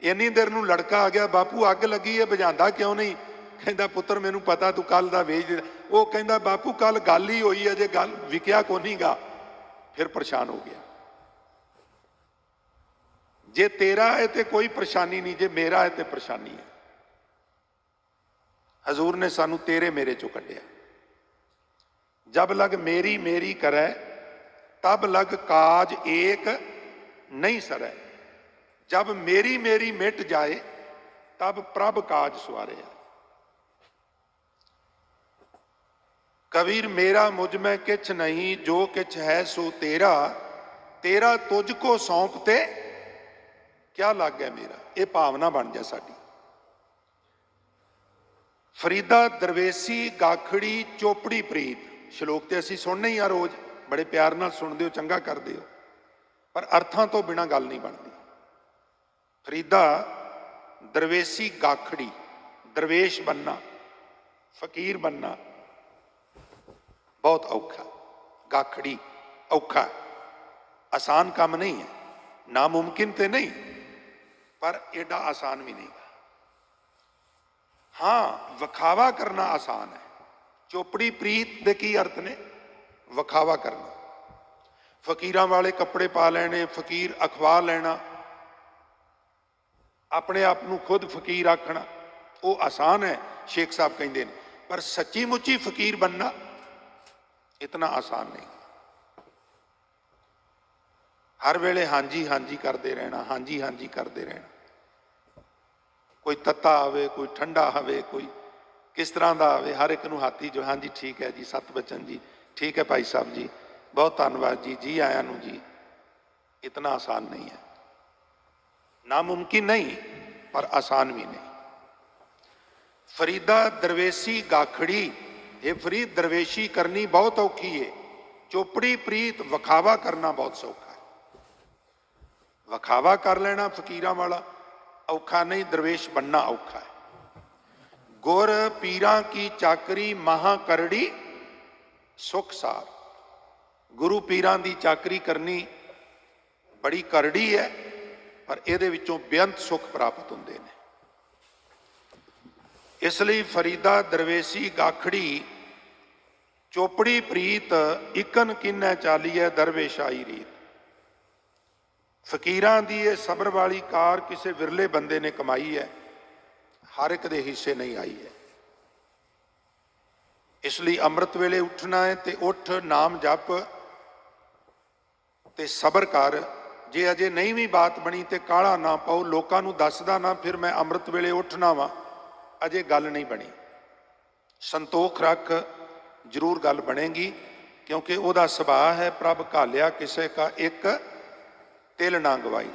ਇੰਨੀ ਦੇਰ ਨੂੰ ਲੜਕਾ ਆ ਗਿਆ, ਬਾਪੂ ਅੱਗ ਲੱਗੀ ਹੈ, ਬੁਝਾਉਂਦਾ ਕਿਉਂ ਨਹੀਂ? ਕਹਿੰਦਾ, ਪੁੱਤਰ ਮੈਨੂੰ ਪਤਾ ਤੂੰ ਕੱਲ ਦਾ ਵੇਚ ਦਿੱਤਾ। ਉਹ ਕਹਿੰਦਾ, ਬਾਪੂ ਕੱਲ ਗੱਲ ਹੀ ਹੋਈ ਹੈ, ਜੇ ਗੱਲ ਵਿਕਿਆ ਕੋ ਨਹੀਂ ਗਾ। ਫਿਰ ਪਰੇਸ਼ਾਨ ਹੋ ਗਿਆ। ਜੇ ਤੇਰਾ ਹੈ ਤੇ ਕੋਈ ਪਰੇਸ਼ਾਨੀ ਨਹੀਂ, ਜੇ ਮੇਰਾ ਹੈ ਤੇ ਪਰੇਸ਼ਾਨੀ ਹੈ। ਹਜ਼ੂਰ ਨੇ ਸਾਨੂੰ ਤੇਰੇ ਮੇਰੇ ਚੋਂ ਕੱਢਿਆ। ਜਬ ਲਗ ਮੇਰੀ ਮੇਰੀ ਕਰੈ, ਤਬ ਲਗ ਕਾਜ ਏਕ ਨਹੀਂ ਸਰੈ। जब मेरी मेरी मिट जाए, तब प्रभ काज सवारे। कबीर मेरा मुझ में किछ नहीं, जो किछ है सो तेरा, तेरा तुझको सौंपते क्या लग गया मेरा। ये भावना बन जाए साडी। फरीदा दरवेसी गाखड़ी चोपड़ी प्रीत, श्लोक तो असीं सुनने ही आ रोज, बड़े प्यार नाल सुनते हो, चंगा करते हो, पर अर्थां तो बिना गल नहीं बनती। फरीदा दरवेसी गाखड़ी, दरवेश बनना, फकीर बनना बहुत औखा, गाखड़ी औखा, आसान काम नहीं है, नामुमकिन तो नहीं पर एडा आसान भी नहीं। हाँ, वखावा करना आसान है। चोपड़ी प्रीत दे की अर्थ ने? वखावा करना, फकीरां वाले कपड़े पा लेने, फकीर अखवा लेना, अपने आप को खुद फकीर आखना, वो आसान है, शेख साहब कहते हैं। पर सच्ची मुच्ची फकीर बनना इतना आसान नहीं। हर वेले हांजी हांजी करते रहना, हांजी हांजी करते रहना, कोई तत्ता आवे, कोई ठंडा आवे, कोई किस तरह का आवे, हर एक नूं हाथी जो हाँ जी ठीक है जी, सतबचन जी ठीक है, भाई साहब जी बहुत धन्यवाद जी, जी आया नूं जी। इतना आसान नहीं है, नामुमकिन नहीं पर आसान भी नहीं। फरीदा दरवेशी गाखड़ी, ये फरीद दरवेशी करनी बहुत औखी है, चोपड़ी प्रीत वखावा करना बहुत सौखा है। वखावा कर लेना फकीरां वाला औखा नहीं, दरवेश बनना औखा है। गुर पीरां की चाकरी महा करड़ी सुख सार, गुरु पीरां की चाकरी करनी बड़ी करड़ी है, पर इहदे विचों बेअंत सुख प्राप्त होंदे ने। इसलिए फरीदा दरवेशी गाखड़ी, चोपड़ी प्रीत इकन किन्नै चालीए दरवेशाई रीत। फकीरां दी ये सबर वाली कार किसी विरले बंदे ने कमाई है, हर एक दे हिस्से नहीं आई है। इसलिए अमृत वेले उठना है तो उठ, नाम जप ते सबर कर। जे अजे नहीं भी बात बनी तो काला ना पाओ, लोगों को दसदा ना फिर मैं अमृत वेले उठना वा, अजे गल नहीं बनी। संतोख रख, जरूर गल बनेगी, क्योंकि वह सुभाव है प्रभ घालिया किसे का एक तिल ना गवाई।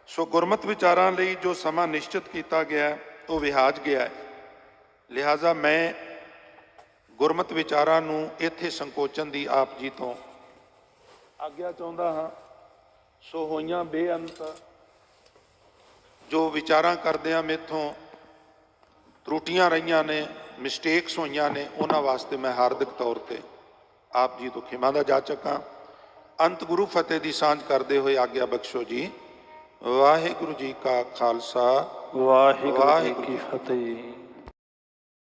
सो गुरमत विचारां लई जो समा निश्चित किया गया है वो विहाज गया है, लिहाजा मैं गुरमत विचारां नूं इत्थे संकोचन की आप जी तो आग्या चाहुंदा हाँ। सो होइयां बेअंत जो विचारां करदिआं मेथों त्रुटियां रहीआं ने, मिसटेक्स होइयां ने, उन्हां वास्ते मैं हार्दिक तौर पर आप जी तो खिमा दा जाचक हाँ। अंत गुरु फतेह की सांझ करते हुए आग्या बख्शो जी। वाहिगुरु जी का खालसा, वाहिगुरु जी की फतेह।